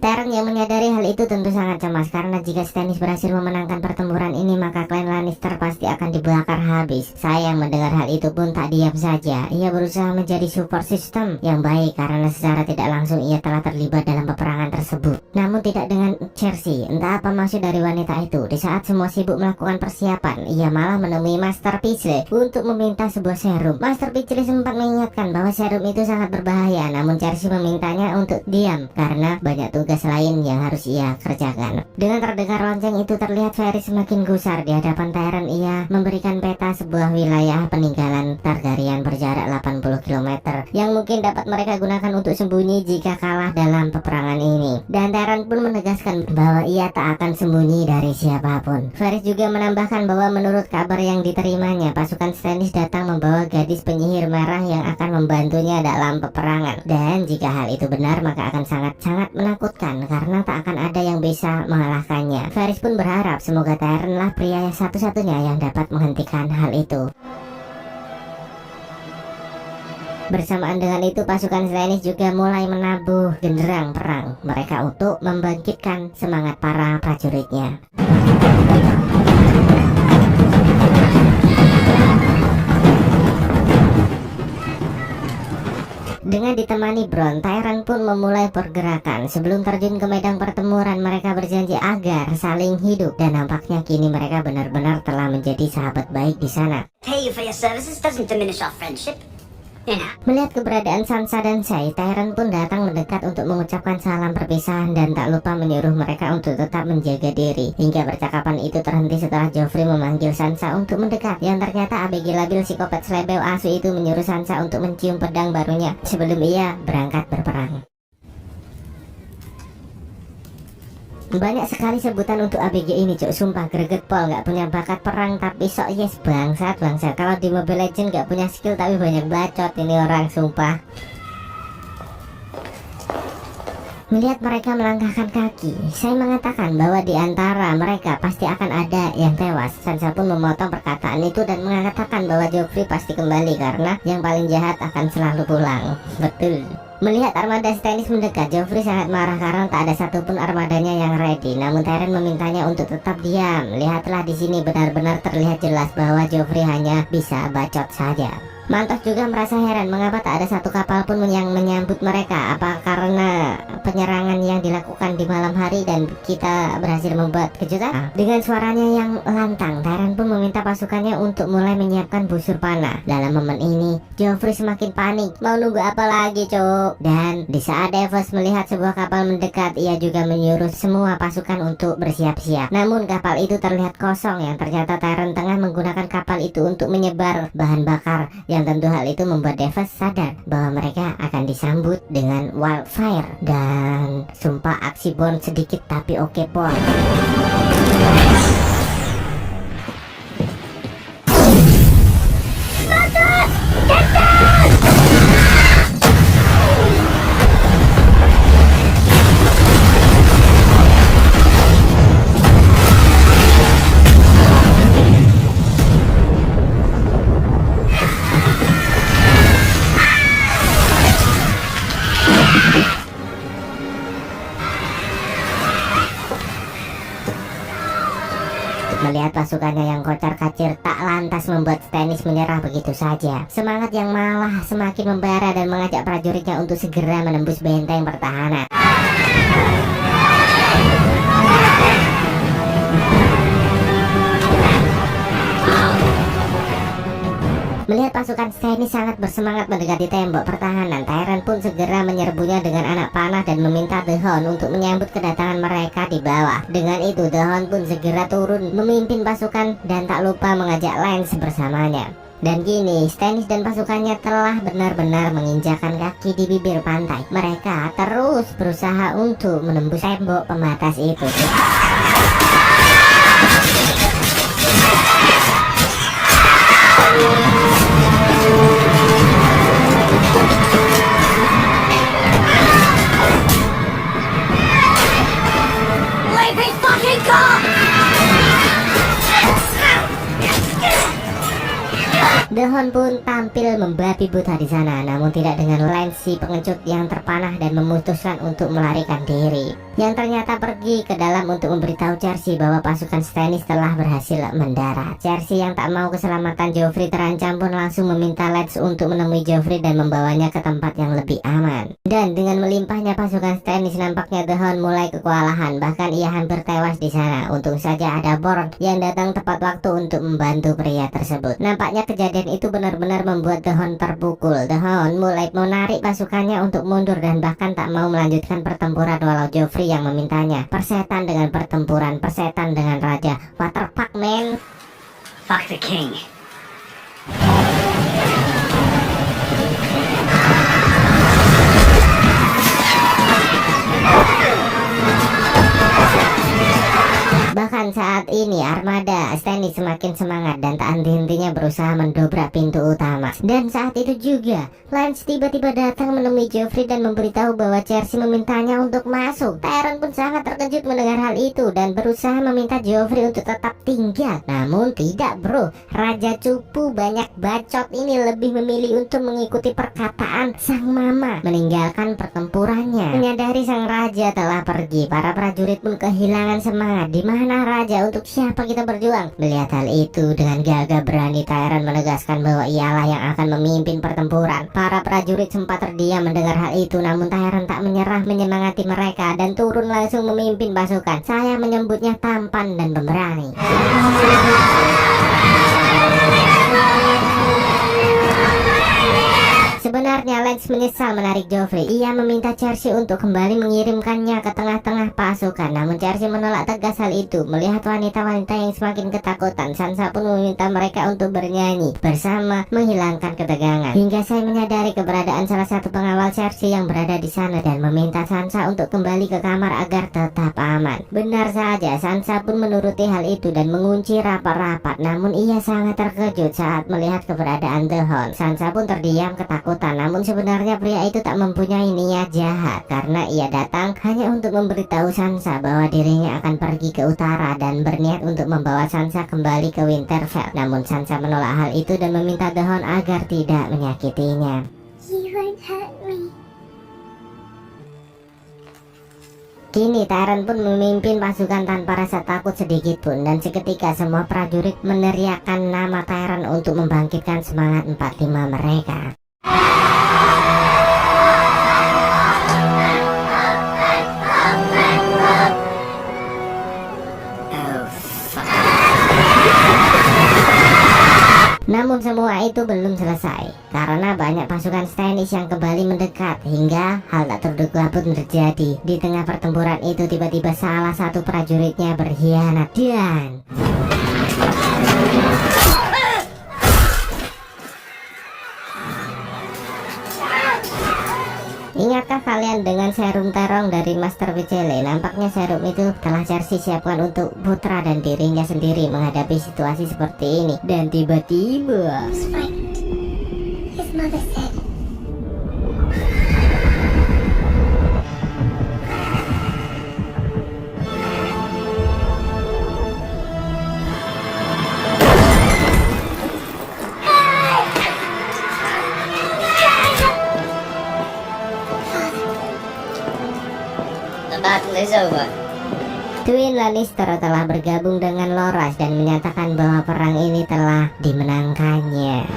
Speaker 2: Tyrion yang menyadari hal itu tentu sangat cemas, karena jika Stannis berhasil memenangkan pertempuran ini, maka klan Lannister pasti akan dibakar habis. Sayang mendengar hal itu pun tak diam saja. Ia berusaha menjadi support system yang baik, karena secara tidak langsung ia telah terlibat dalam peperangan tersebut. Namun tidak dengan Cersei. Entah apa maksud dari wanita itu. Di saat semua sibuk melakukan persiapan, ia malah menemui Maester Pycelle untuk meminta sebuah serum. Maester Pycelle sempat mengingatkan bahwa serum itu sangat berbahaya, namun Cersei memintanya untuk diam karena banyak tugas tugas lain yang harus ia kerjakan. Dengan terdengar lonceng itu terlihat Varys semakin gusar di hadapan Tyrion. Ia memberikan peta sebuah wilayah peninggalan Targaryen berjarak 80 km yang mungkin dapat mereka gunakan untuk sembunyi jika kalah dalam peperangan ini. Dan Tyrion pun menegaskan bahwa ia tak akan sembunyi dari siapapun. Varys juga menambahkan bahwa menurut kabar yang diterimanya, pasukan Stannis datang membawa gadis penyihir merah yang akan membantunya dalam peperangan. Dan jika hal itu benar, maka akan sangat-sangat menakutkan karena tak akan ada yang bisa mengalahkannya. Varys pun berharap semoga Tyrion lah pria satu-satunya yang dapat menghentikan hal itu. Bersamaan dengan itu, pasukan Stannis juga mulai menabuh genderang perang mereka untuk membangkitkan semangat para prajuritnya. Dengan ditemani Bronn, Tyrion pun memulai pergerakan. Sebelum terjun ke medan pertempuran, mereka berjanji agar saling hidup, dan nampaknya kini mereka benar-benar telah menjadi sahabat baik di sana.
Speaker 4: Pay you for your services doesn't diminish our friendship. You know.
Speaker 2: Melihat keberadaan Sansa dan Shae, Tyrion pun datang mendekat untuk mengucapkan salam perpisahan dan tak lupa menyuruh mereka untuk tetap menjaga diri. Hingga percakapan itu terhenti setelah Joffrey memanggil Sansa untuk mendekat. Yang ternyata ABG labil psikopat slebeo asu itu menyuruh Sansa untuk mencium pedang barunya sebelum ia berangkat berperang. Banyak sekali sebutan untuk ABG ini, cuk. Sumpah greget pol, gak punya bakat perang tapi sok yes, bangsat. Kalau di Mobile Legends gak punya skill tapi banyak bacot ini orang, sumpah. Melihat mereka melangkahkan kaki, saya mengatakan bahwa di antara mereka pasti akan ada yang tewas. Sansa pun memotong perkataan itu dan mengatakan bahwa Joffrey pasti kembali karena yang paling jahat akan selalu pulang. Betul. Melihat armada Stannis mendekat, Joffrey sangat marah karena tak ada satupun armadanya yang ready. Namun Tyrion memintanya untuk tetap diam. Lihatlah di sini benar-benar terlihat jelas bahwa Joffrey hanya bisa bacot saja. Mantos juga merasa heran mengapa tak ada satu kapal pun yang menyambut mereka. Apa karena penyerangan yang dilakukan di malam hari dan kita berhasil membuat kejutan? Dengan suaranya yang lantang, Tyrion pun meminta pasukannya untuk mulai menyiapkan busur panah. Dalam momen ini, Joffrey semakin panik. Mau nunggu apa lagi, cok? Dan di saat Davos melihat sebuah kapal mendekat, ia juga menyuruh semua pasukan untuk bersiap-siap. Namun kapal itu terlihat kosong, yang ternyata Tyrion tengah menggunakan kapal itu untuk menyebar bahan bakar. Yang tentu hal itu membuat Davos sadar bahwa mereka akan disambut dengan wildfire. Dan sumpah aksi Bond sedikit tapi oke pon. Melihat pasukannya yang kocar-kacir tak lantas membuat Stannis menyerah begitu saja. Semangat yang malah semakin membara dan mengajak prajuritnya untuk segera menembus benteng pertahanan. Melihat pasukan Stannis sangat bersemangat mendekati tembok pertahanan, Tyrion pun segera menyerbunya dengan anak panah dan meminta The Hound untuk menyambut kedatangan mereka di bawah. Dengan itu, The Hound pun segera turun memimpin pasukan dan tak lupa mengajak Lance bersamanya. Dan kini, Stannis dan pasukannya telah benar-benar menginjakan kaki di bibir pantai. Mereka terus berusaha untuk menembus tembok pembatas itu. The Hound pun tampil membabi buta di sana, namun tidak dengan Lance si pengecut yang terpanah dan memutuskan untuk melarikan diri. Yang ternyata pergi ke dalam untuk memberitahu Cersei bahwa pasukan Stannis telah berhasil mendarat. Cersei yang tak mau keselamatan Joffrey terancam pun langsung meminta Lance untuk menemui Joffrey dan membawanya ke tempat yang lebih aman. Dan dengan melimpahnya pasukan Stannis, nampaknya The Hound mulai kewalahan, bahkan ia hampir tewas di sana. Untung saja ada Bronn yang datang tepat waktu untuk membantu pria tersebut. Nampaknya kejadian Selain itu benar-benar membuat The Hound terpukul. The Hound mulai menarik pasukannya untuk mundur dan bahkan tak mau melanjutkan pertempuran walau Joffrey yang memintanya. Persetan dengan pertempuran, persetan dengan raja. What the fuck, man?
Speaker 4: Fuck the king.
Speaker 2: Bahkan saat ini armada Stannis semakin semangat dan tak henti-hentinya berusaha mendobrak pintu utama. Dan saat itu juga Lance tiba-tiba datang menemui Joffrey dan memberitahu bahwa Cersei memintanya untuk masuk. Tyrion pun sangat terkejut mendengar hal itu dan berusaha meminta Joffrey untuk tetap tinggal. Namun tidak, bro. Raja cupu banyak bacot ini lebih memilih untuk mengikuti perkataan sang mama, meninggalkan pertempurannya. Menyadari sang raja telah pergi, para prajurit pun kehilangan semangat. Di mana raja, untuk siapa kita berjuang? Melihat hal itu, dengan gagah berani Tyrion menegaskan bahwa ialah yang akan memimpin pertempuran. Para prajurit sempat terdiam mendengar hal itu, namun Tyrion tak menyerah, menyemangati mereka dan turun langsung memimpin pasukan. Saya menyebutnya tampan dan pemberani. Sebenarnya Lance menyesal menarik Joffrey. Ia meminta Cersei untuk kembali mengirimkannya ke tengah-tengah pasukan. Namun Cersei menolak tegas hal itu. Melihat wanita-wanita yang semakin ketakutan, Sansa pun meminta mereka untuk bernyanyi bersama menghilangkan ketegangan. Hingga saya menyadari keberadaan salah satu pengawal Cersei yang berada di sana dan meminta Sansa untuk kembali ke kamar agar tetap aman. Benar saja, Sansa pun menuruti hal itu dan mengunci rapat-rapat. Namun ia sangat terkejut saat melihat keberadaan The Hound. Sansa pun terdiam ketakutan. Namun sebenarnya pria itu tak mempunyai niat jahat, karena ia datang hanya untuk memberitahu Sansa bahwa dirinya akan pergi ke utara dan berniat untuk membawa Sansa kembali ke Winterfell. Namun Sansa menolak hal itu dan meminta The Hound agar tidak menyakitinya.
Speaker 5: You won't hurt me.
Speaker 2: Kini Tyrion pun memimpin pasukan tanpa rasa takut sedikit pun, dan seketika semua prajurit meneriakkan nama Tyrion untuk membangkitkan semangat 45 mereka. Namun semua itu belum selesai, karena banyak pasukan Stannis yang kembali mendekat, hingga hal tak terduga pun terjadi. Di tengah pertempuran itu tiba-tiba salah satu prajuritnya berkhianat dan ingatkah kalian dengan serum terong dari Master Vicele? Nampaknya serum itu telah Cersei siapkan untuk putra dan dirinya sendiri menghadapi situasi seperti ini. Dan tiba-tiba
Speaker 5: He's frightened. His mother said.
Speaker 4: Battle is over.
Speaker 2: Twin Lannister telah bergabung dengan Loras dan menyatakan bahwa perang ini telah dimenangkannya.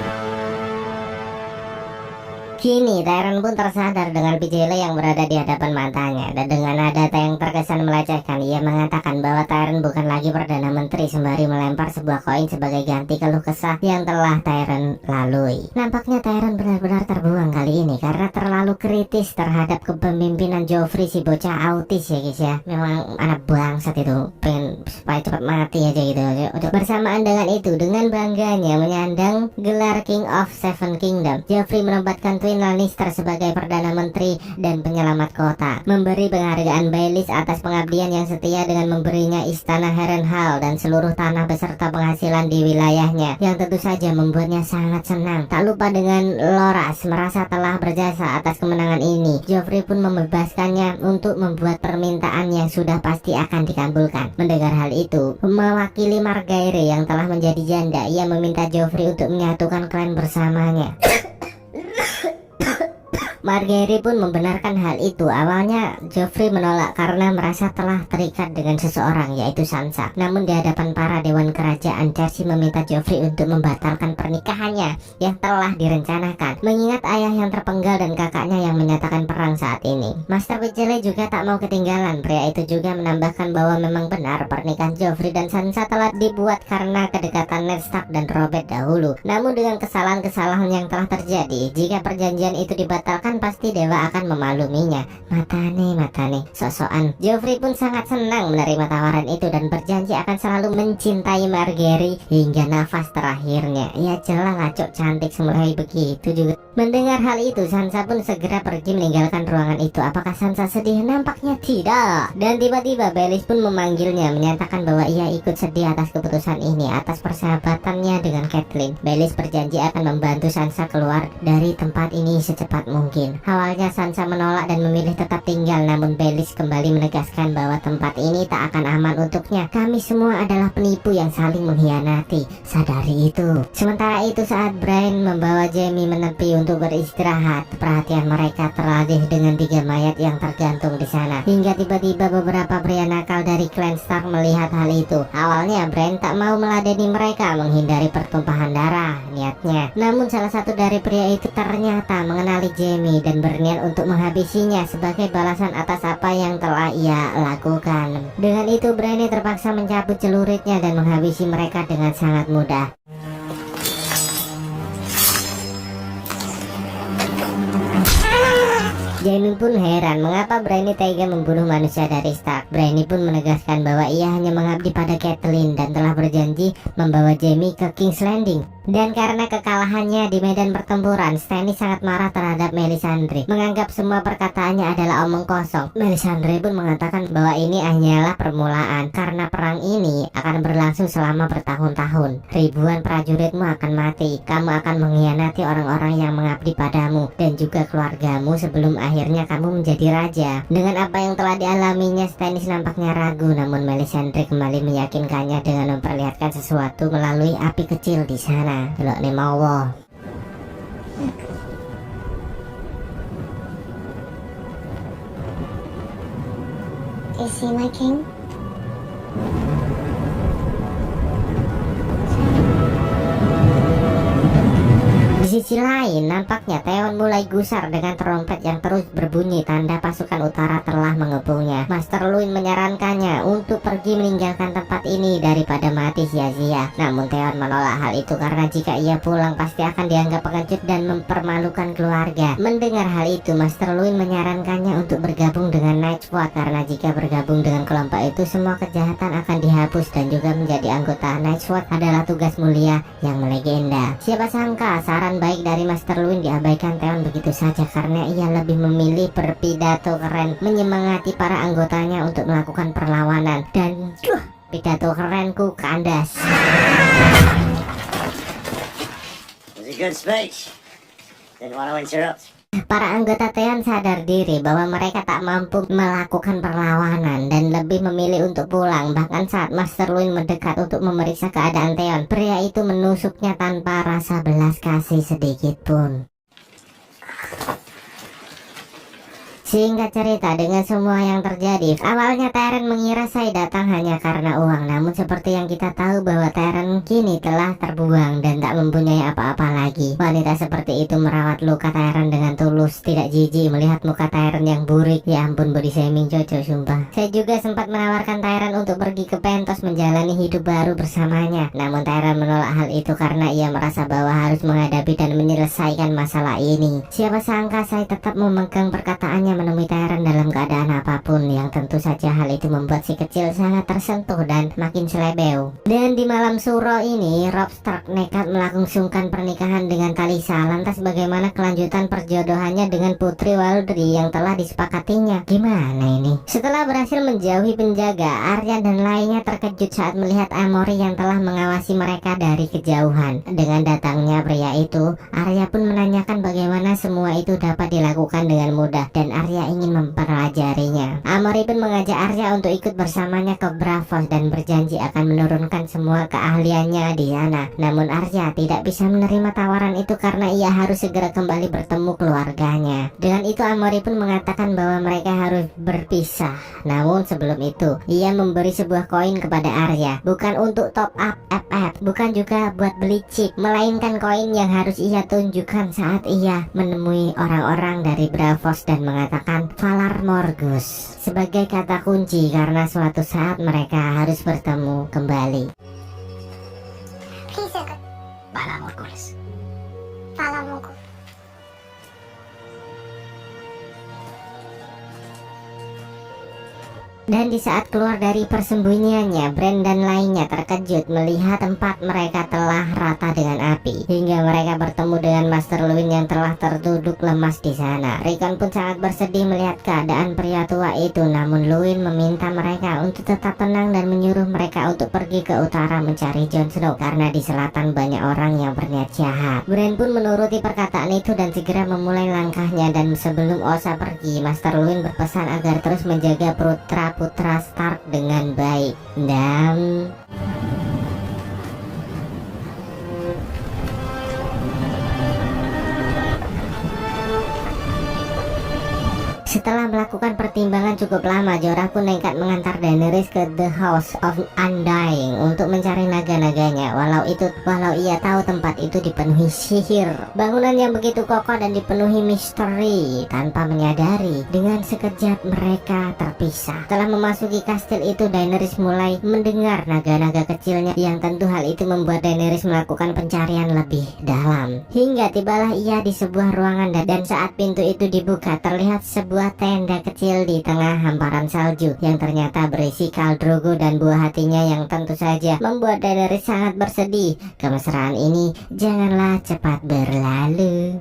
Speaker 2: Kini Tyrion pun tersadar dengan Vicele yang berada di hadapan matanya, dan dengan nada yang terkesan melecehkan ia mengatakan bahwa Tyrion bukan lagi Perdana Menteri, sembari melempar sebuah koin sebagai ganti keluh kesah yang telah Tyrion lalui. Nampaknya Tyrion benar-benar terbuang kali ini karena terlalu kritis terhadap kepemimpinan Joffrey, si bocah autis ya guys ya. Memang anak bangsat itu, pengen supaya cepat mati aja gitu. Bersamaan dengan itu, dengan bangganya menyandang gelar King of Seven Kingdom, Joffrey menempatkan Twin Lannister sebagai Perdana Menteri dan penyelamat kota, memberi penghargaan Baelish atas pengabdian yang setia dengan memberinya istana Harrenhal dan seluruh tanah beserta penghasilan di wilayahnya, yang tentu saja membuatnya sangat senang. Tak lupa dengan Loras merasa telah berjasa atas kemenangan ini, Joffrey pun membebaskannya untuk membuat permintaan yang sudah pasti akan dikabulkan. Mendengar hal itu, mewakili Margaery yang telah menjadi janda, ia meminta Joffrey untuk menyatukan klan bersamanya. Margaery pun membenarkan hal itu. Awalnya Joffrey menolak karena merasa telah terikat dengan seseorang, yaitu Sansa. Namun di hadapan para dewan kerajaan, Cersei meminta Joffrey untuk membatalkan pernikahannya yang telah direncanakan, mengingat ayah yang terpenggal dan kakaknya yang menyatakan perang saat ini. Master Wycliffe juga tak mau ketinggalan. Pria itu juga menambahkan bahwa memang benar pernikahan Joffrey dan Sansa telah dibuat karena kedekatan Ned Stark dan Robert dahulu. Namun dengan kesalahan-kesalahan yang telah terjadi, jika perjanjian itu dibatalkan pasti dewa akan memakluminya. Matane, sok-sokan. Joffrey pun sangat senang menerima tawaran itu dan berjanji akan selalu mencintai Margaery hingga nafas terakhirnya. Ya jelas lah, cok cantik semulai begitu juga. Mendengar hal itu, Sansa pun segera pergi meninggalkan ruangan itu. Apakah Sansa sedih? Nampaknya tidak. Dan tiba-tiba Bellis pun memanggilnya, menyatakan bahwa ia ikut sedih atas keputusan ini, atas persahabatannya dengan Catelyn. Bellis berjanji akan membantu Sansa keluar dari tempat ini secepat mungkin. Awalnya Sansa menolak dan memilih tetap tinggal, namun Bellis kembali menegaskan bahwa tempat ini tak akan aman untuknya. Kami semua adalah penipu yang saling mengkhianati. Sadari itu. Sementara itu, saat Brian membawa Jaime menepi untuk beristirahat, perhatian mereka teralih dengan 3 mayat yang tergantung di sana. Hingga tiba-tiba beberapa pria nakal dari klan Stark melihat hal itu. Awalnya Brian tak mau meladeni mereka, menghindari pertumpahan darah niatnya. Namun salah satu dari pria itu ternyata mengenali Jaime dan berniat untuk menghabisinya sebagai balasan atas apa yang telah ia lakukan. Dengan itu Brian terpaksa mencabut celuritnya dan menghabisi mereka dengan sangat mudah. Jaime pun heran mengapa Brian tega membunuh manusia dari Stark. Brian pun menegaskan bahwa ia hanya mengabdi pada Catelyn dan telah berjanji membawa Jaime ke King's Landing. Dan karena kekalahannya di medan pertempuran, Stannis sangat marah terhadap Melisandre, menganggap semua perkataannya adalah omong kosong. Melisandre pun mengatakan bahwa ini hanyalah permulaan, karena perang ini akan berlangsung selama bertahun-tahun. Ribuan prajuritmu akan mati, kamu akan mengkhianati orang-orang yang mengabdi padamu dan juga keluargamu sebelum akhirnya kamu menjadi raja. Dengan apa yang telah dialaminya, Stannis nampaknya ragu, namun Melisandre kembali meyakinkannya dengan memperlihatkan sesuatu melalui api kecil di sana. Delok nih mawa.
Speaker 5: Is he my king?
Speaker 2: Di sisi lain, nampaknya Theon mulai gusar dengan trompet yang terus berbunyi, tanda pasukan utara telah mengepungnya. Master Luwin menyarankannya untuk pergi meninggalkan tempat ini daripada mati sia-sia. Namun Theon menolak hal itu karena jika ia pulang pasti akan dianggap pengecut dan mempermalukan keluarga. Mendengar hal itu, Master Luwin menyarankannya untuk bergabung dengan Night's-Watch karena jika bergabung dengan kelompok itu semua kejahatan akan dihapus dan juga menjadi anggota Night's-Watch adalah tugas mulia yang melegenda. Siapa sangka saran baik dari Master Luwin diabaikan Theon begitu saja karena ia lebih memilih berpidato keren menyemangati para anggotanya untuk melakukan perlawanan. Dan pidato kerenku kandas.
Speaker 4: It was a good speech. Didn't want to interrupt.
Speaker 2: Para anggota Theon sadar diri bahwa mereka tak mampu melakukan perlawanan dan lebih memilih untuk pulang. Bahkan saat Master Luwin mendekat untuk memeriksa keadaan Theon, pria itu menusuknya tanpa rasa belas kasih sedikit pun. Singkat cerita, dengan semua yang terjadi, awalnya Tyrion mengira saya datang hanya karena uang. Namun seperti yang kita tahu bahwa Tyrion kini telah terbuang dan tak mempunyai apa-apa lagi. Wanita seperti itu merawat luka Tyrion dengan tulus, tidak jijik melihat muka Tyrion yang burik. Ya ampun, body shaming cocok sumpah. Saya juga sempat menawarkan Tyrion untuk pergi ke Pentos menjalani hidup baru bersamanya. Namun Tyrion menolak hal itu karena ia merasa bahwa harus menghadapi dan menyelesaikan masalah ini. Siapa sangka saya tetap memegang perkataannya menemui Tyrion dalam keadaan apapun, yang tentu saja hal itu membuat si kecil sangat tersentuh dan makin selebeu. Dan di malam suro ini, Robb Stark nekat melangsungkan pernikahan dengan Talisa. Lantas bagaimana kelanjutan perjodohannya dengan Putri Waldry yang telah disepakatinya? Gimana ini? Setelah berhasil menjauhi penjaga, Arya dan lainnya terkejut saat melihat Amory yang telah mengawasi mereka dari kejauhan. Dengan datangnya pria itu, Arya pun menanyakan bagaimana semua itu dapat dilakukan dengan mudah, dan Arya ingin mempelajarinya. Amori pun mengajak Arya untuk ikut bersamanya ke Braavos dan berjanji akan menurunkan semua keahliannya di sana. Namun Arya tidak bisa menerima tawaran itu karena ia harus segera kembali bertemu keluarganya. Dengan itu Amori pun mengatakan bahwa mereka harus berpisah. Namun sebelum itu, ia memberi sebuah koin kepada Arya, bukan untuk top up FF, bukan juga buat beli chip, melainkan koin yang harus ia tunjukkan saat ia menemui orang-orang dari Braavos dan mengatakan Valar Morghulis sebagai kata kunci karena suatu saat mereka harus bertemu kembali.
Speaker 5: Please, Uncle.
Speaker 4: Valar Morghulis.
Speaker 5: Follow Mungu.
Speaker 2: Dan di saat keluar dari persembunyiannya, Bran dan lainnya terkejut melihat tempat mereka telah rata dengan api. Hingga mereka bertemu dengan Master Luwin yang telah terduduk lemas di sana. Rickon pun sangat bersedih melihat keadaan pria tua itu. Namun Luwin meminta mereka untuk tetap tenang dan menyuruh mereka untuk pergi ke utara mencari Jon Snow karena di selatan banyak orang yang berniat jahat. Bran pun menuruti perkataan itu dan segera memulai langkahnya. Dan sebelum Osa pergi, Master Luwin berpesan agar terus menjaga putra Stark dengan baik. Dan setelah melakukan pertimbangan cukup lama, Jorah pun nekat mengantar Daenerys ke The House of Undying untuk mencari naga-naganya. Walau ia tahu tempat itu dipenuhi sihir, bangunan yang begitu kokoh dan dipenuhi misteri. Tanpa menyadari, dengan sekejap mereka terpisah. Setelah memasuki kastil itu, Daenerys mulai mendengar naga-naga kecilnya, yang tentu hal itu membuat Daenerys melakukan pencarian lebih dalam. Hingga tibalah ia di sebuah ruangan dan saat pintu itu dibuka, terlihat sebuah tenda kecil di tengah hamparan salju yang ternyata berisi Khal Drogo dan buah hatinya yang tentu saja membuat Daenerys sangat bersedih. Kemesraan ini janganlah cepat berlalu.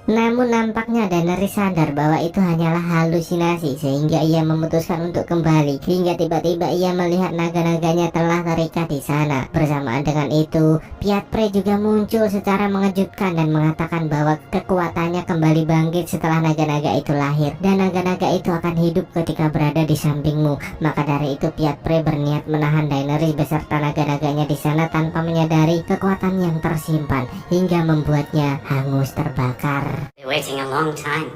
Speaker 2: Namun nampaknya Daenerys sadar bahwa itu hanyalah halusinasi sehingga ia memutuskan untuk kembali. Hingga tiba-tiba ia melihat naga-naganya telah terikat di sana. Bersamaan dengan itu, Pyat Prey juga muncul secara mengejutkan dan mengatakan bahwa kekuatannya kembali bangkit setelah naga-naga itu lahir. Dan naga-naga itu akan hidup ketika berada di sampingmu. Maka dari itu Pyat Prey berniat menahan Daenerys beserta naga-naganya di sana tanpa menyadari kekuatan yang tersimpan hingga membuatnya hangus terbakar.
Speaker 4: Been waiting a long time.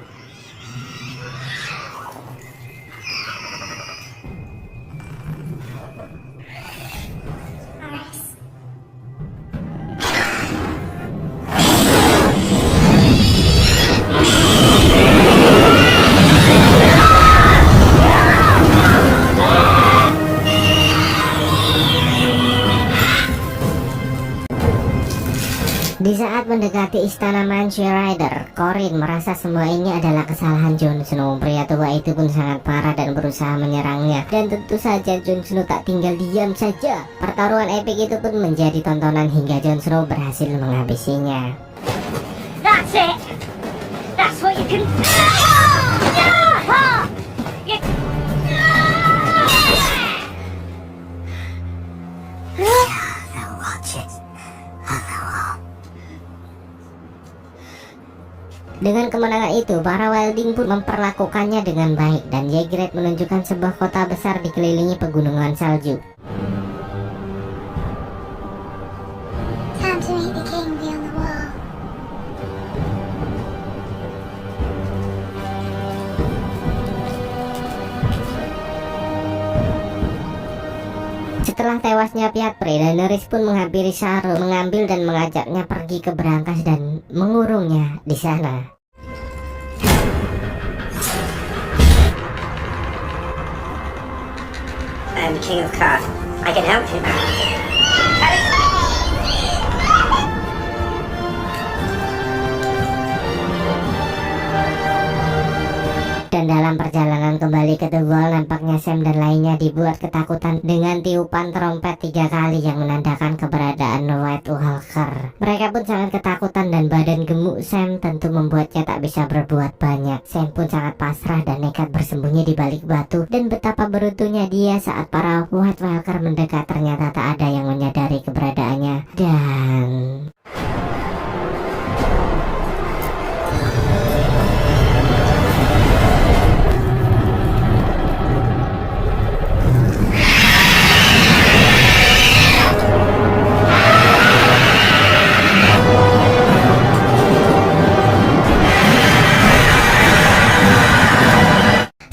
Speaker 2: Di saat mendekati istana Mansi Rider, Corin merasa semua ini adalah kesalahan Jon Snow. Pria tua itu pun sangat marah dan berusaha menyerangnya. Dan tentu saja Jon Snow tak tinggal diam saja. Pertarungan epik itu pun menjadi tontonan hingga Jon Snow berhasil menghabisinya.
Speaker 3: That's it! That's what you can do!
Speaker 2: Dengan kemenangan itu, para Wilding pun memperlakukannya dengan baik dan Ygritte menunjukkan sebuah kota besar dikelilingi pegunungan salju.
Speaker 5: Time to meet the king beyond the wall.
Speaker 2: Setelah tewasnya Pyat Prey, Daenerys pun menghampiri Sharon, mengambil dan mengajaknya pergi ke berangkas dan mengurungnya di sana.
Speaker 4: I'm the King of Karth. I can help you.
Speaker 2: Dan dalam perjalanan kembali ke The Wall, nampaknya Sam dan lainnya dibuat ketakutan dengan tiupan trompet 3 kali yang menandakan keberadaan White Walker. Mereka pun sangat ketakutan dan badan gemuk Sam tentu membuatnya tak bisa berbuat banyak. Sam pun sangat pasrah dan nekat bersembunyi di balik batu, dan betapa beruntungnya dia saat para White Walker mendekat ternyata tak ada yang menyadari keberadaannya. Dan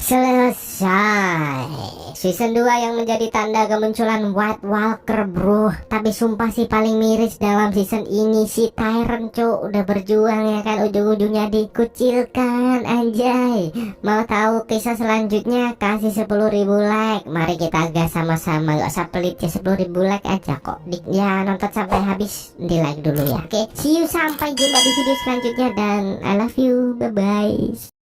Speaker 2: selesai season 2 yang menjadi tanda kemunculan White Walker, bro. Tapi sumpah sih paling miris dalam season ini si Tyrant, cuk. Udah berjuang ya kan, ujung-ujungnya dikucilkan, anjay. Mau tahu kisah selanjutnya? Kasih 10.000 like. Mari kita gas sama-sama, gak usah pelit ya, 10.000 like aja kok. Ya nonton sampai habis, di like dulu ya. Oke, see you, sampai jumpa di video selanjutnya dan I love you, bye bye.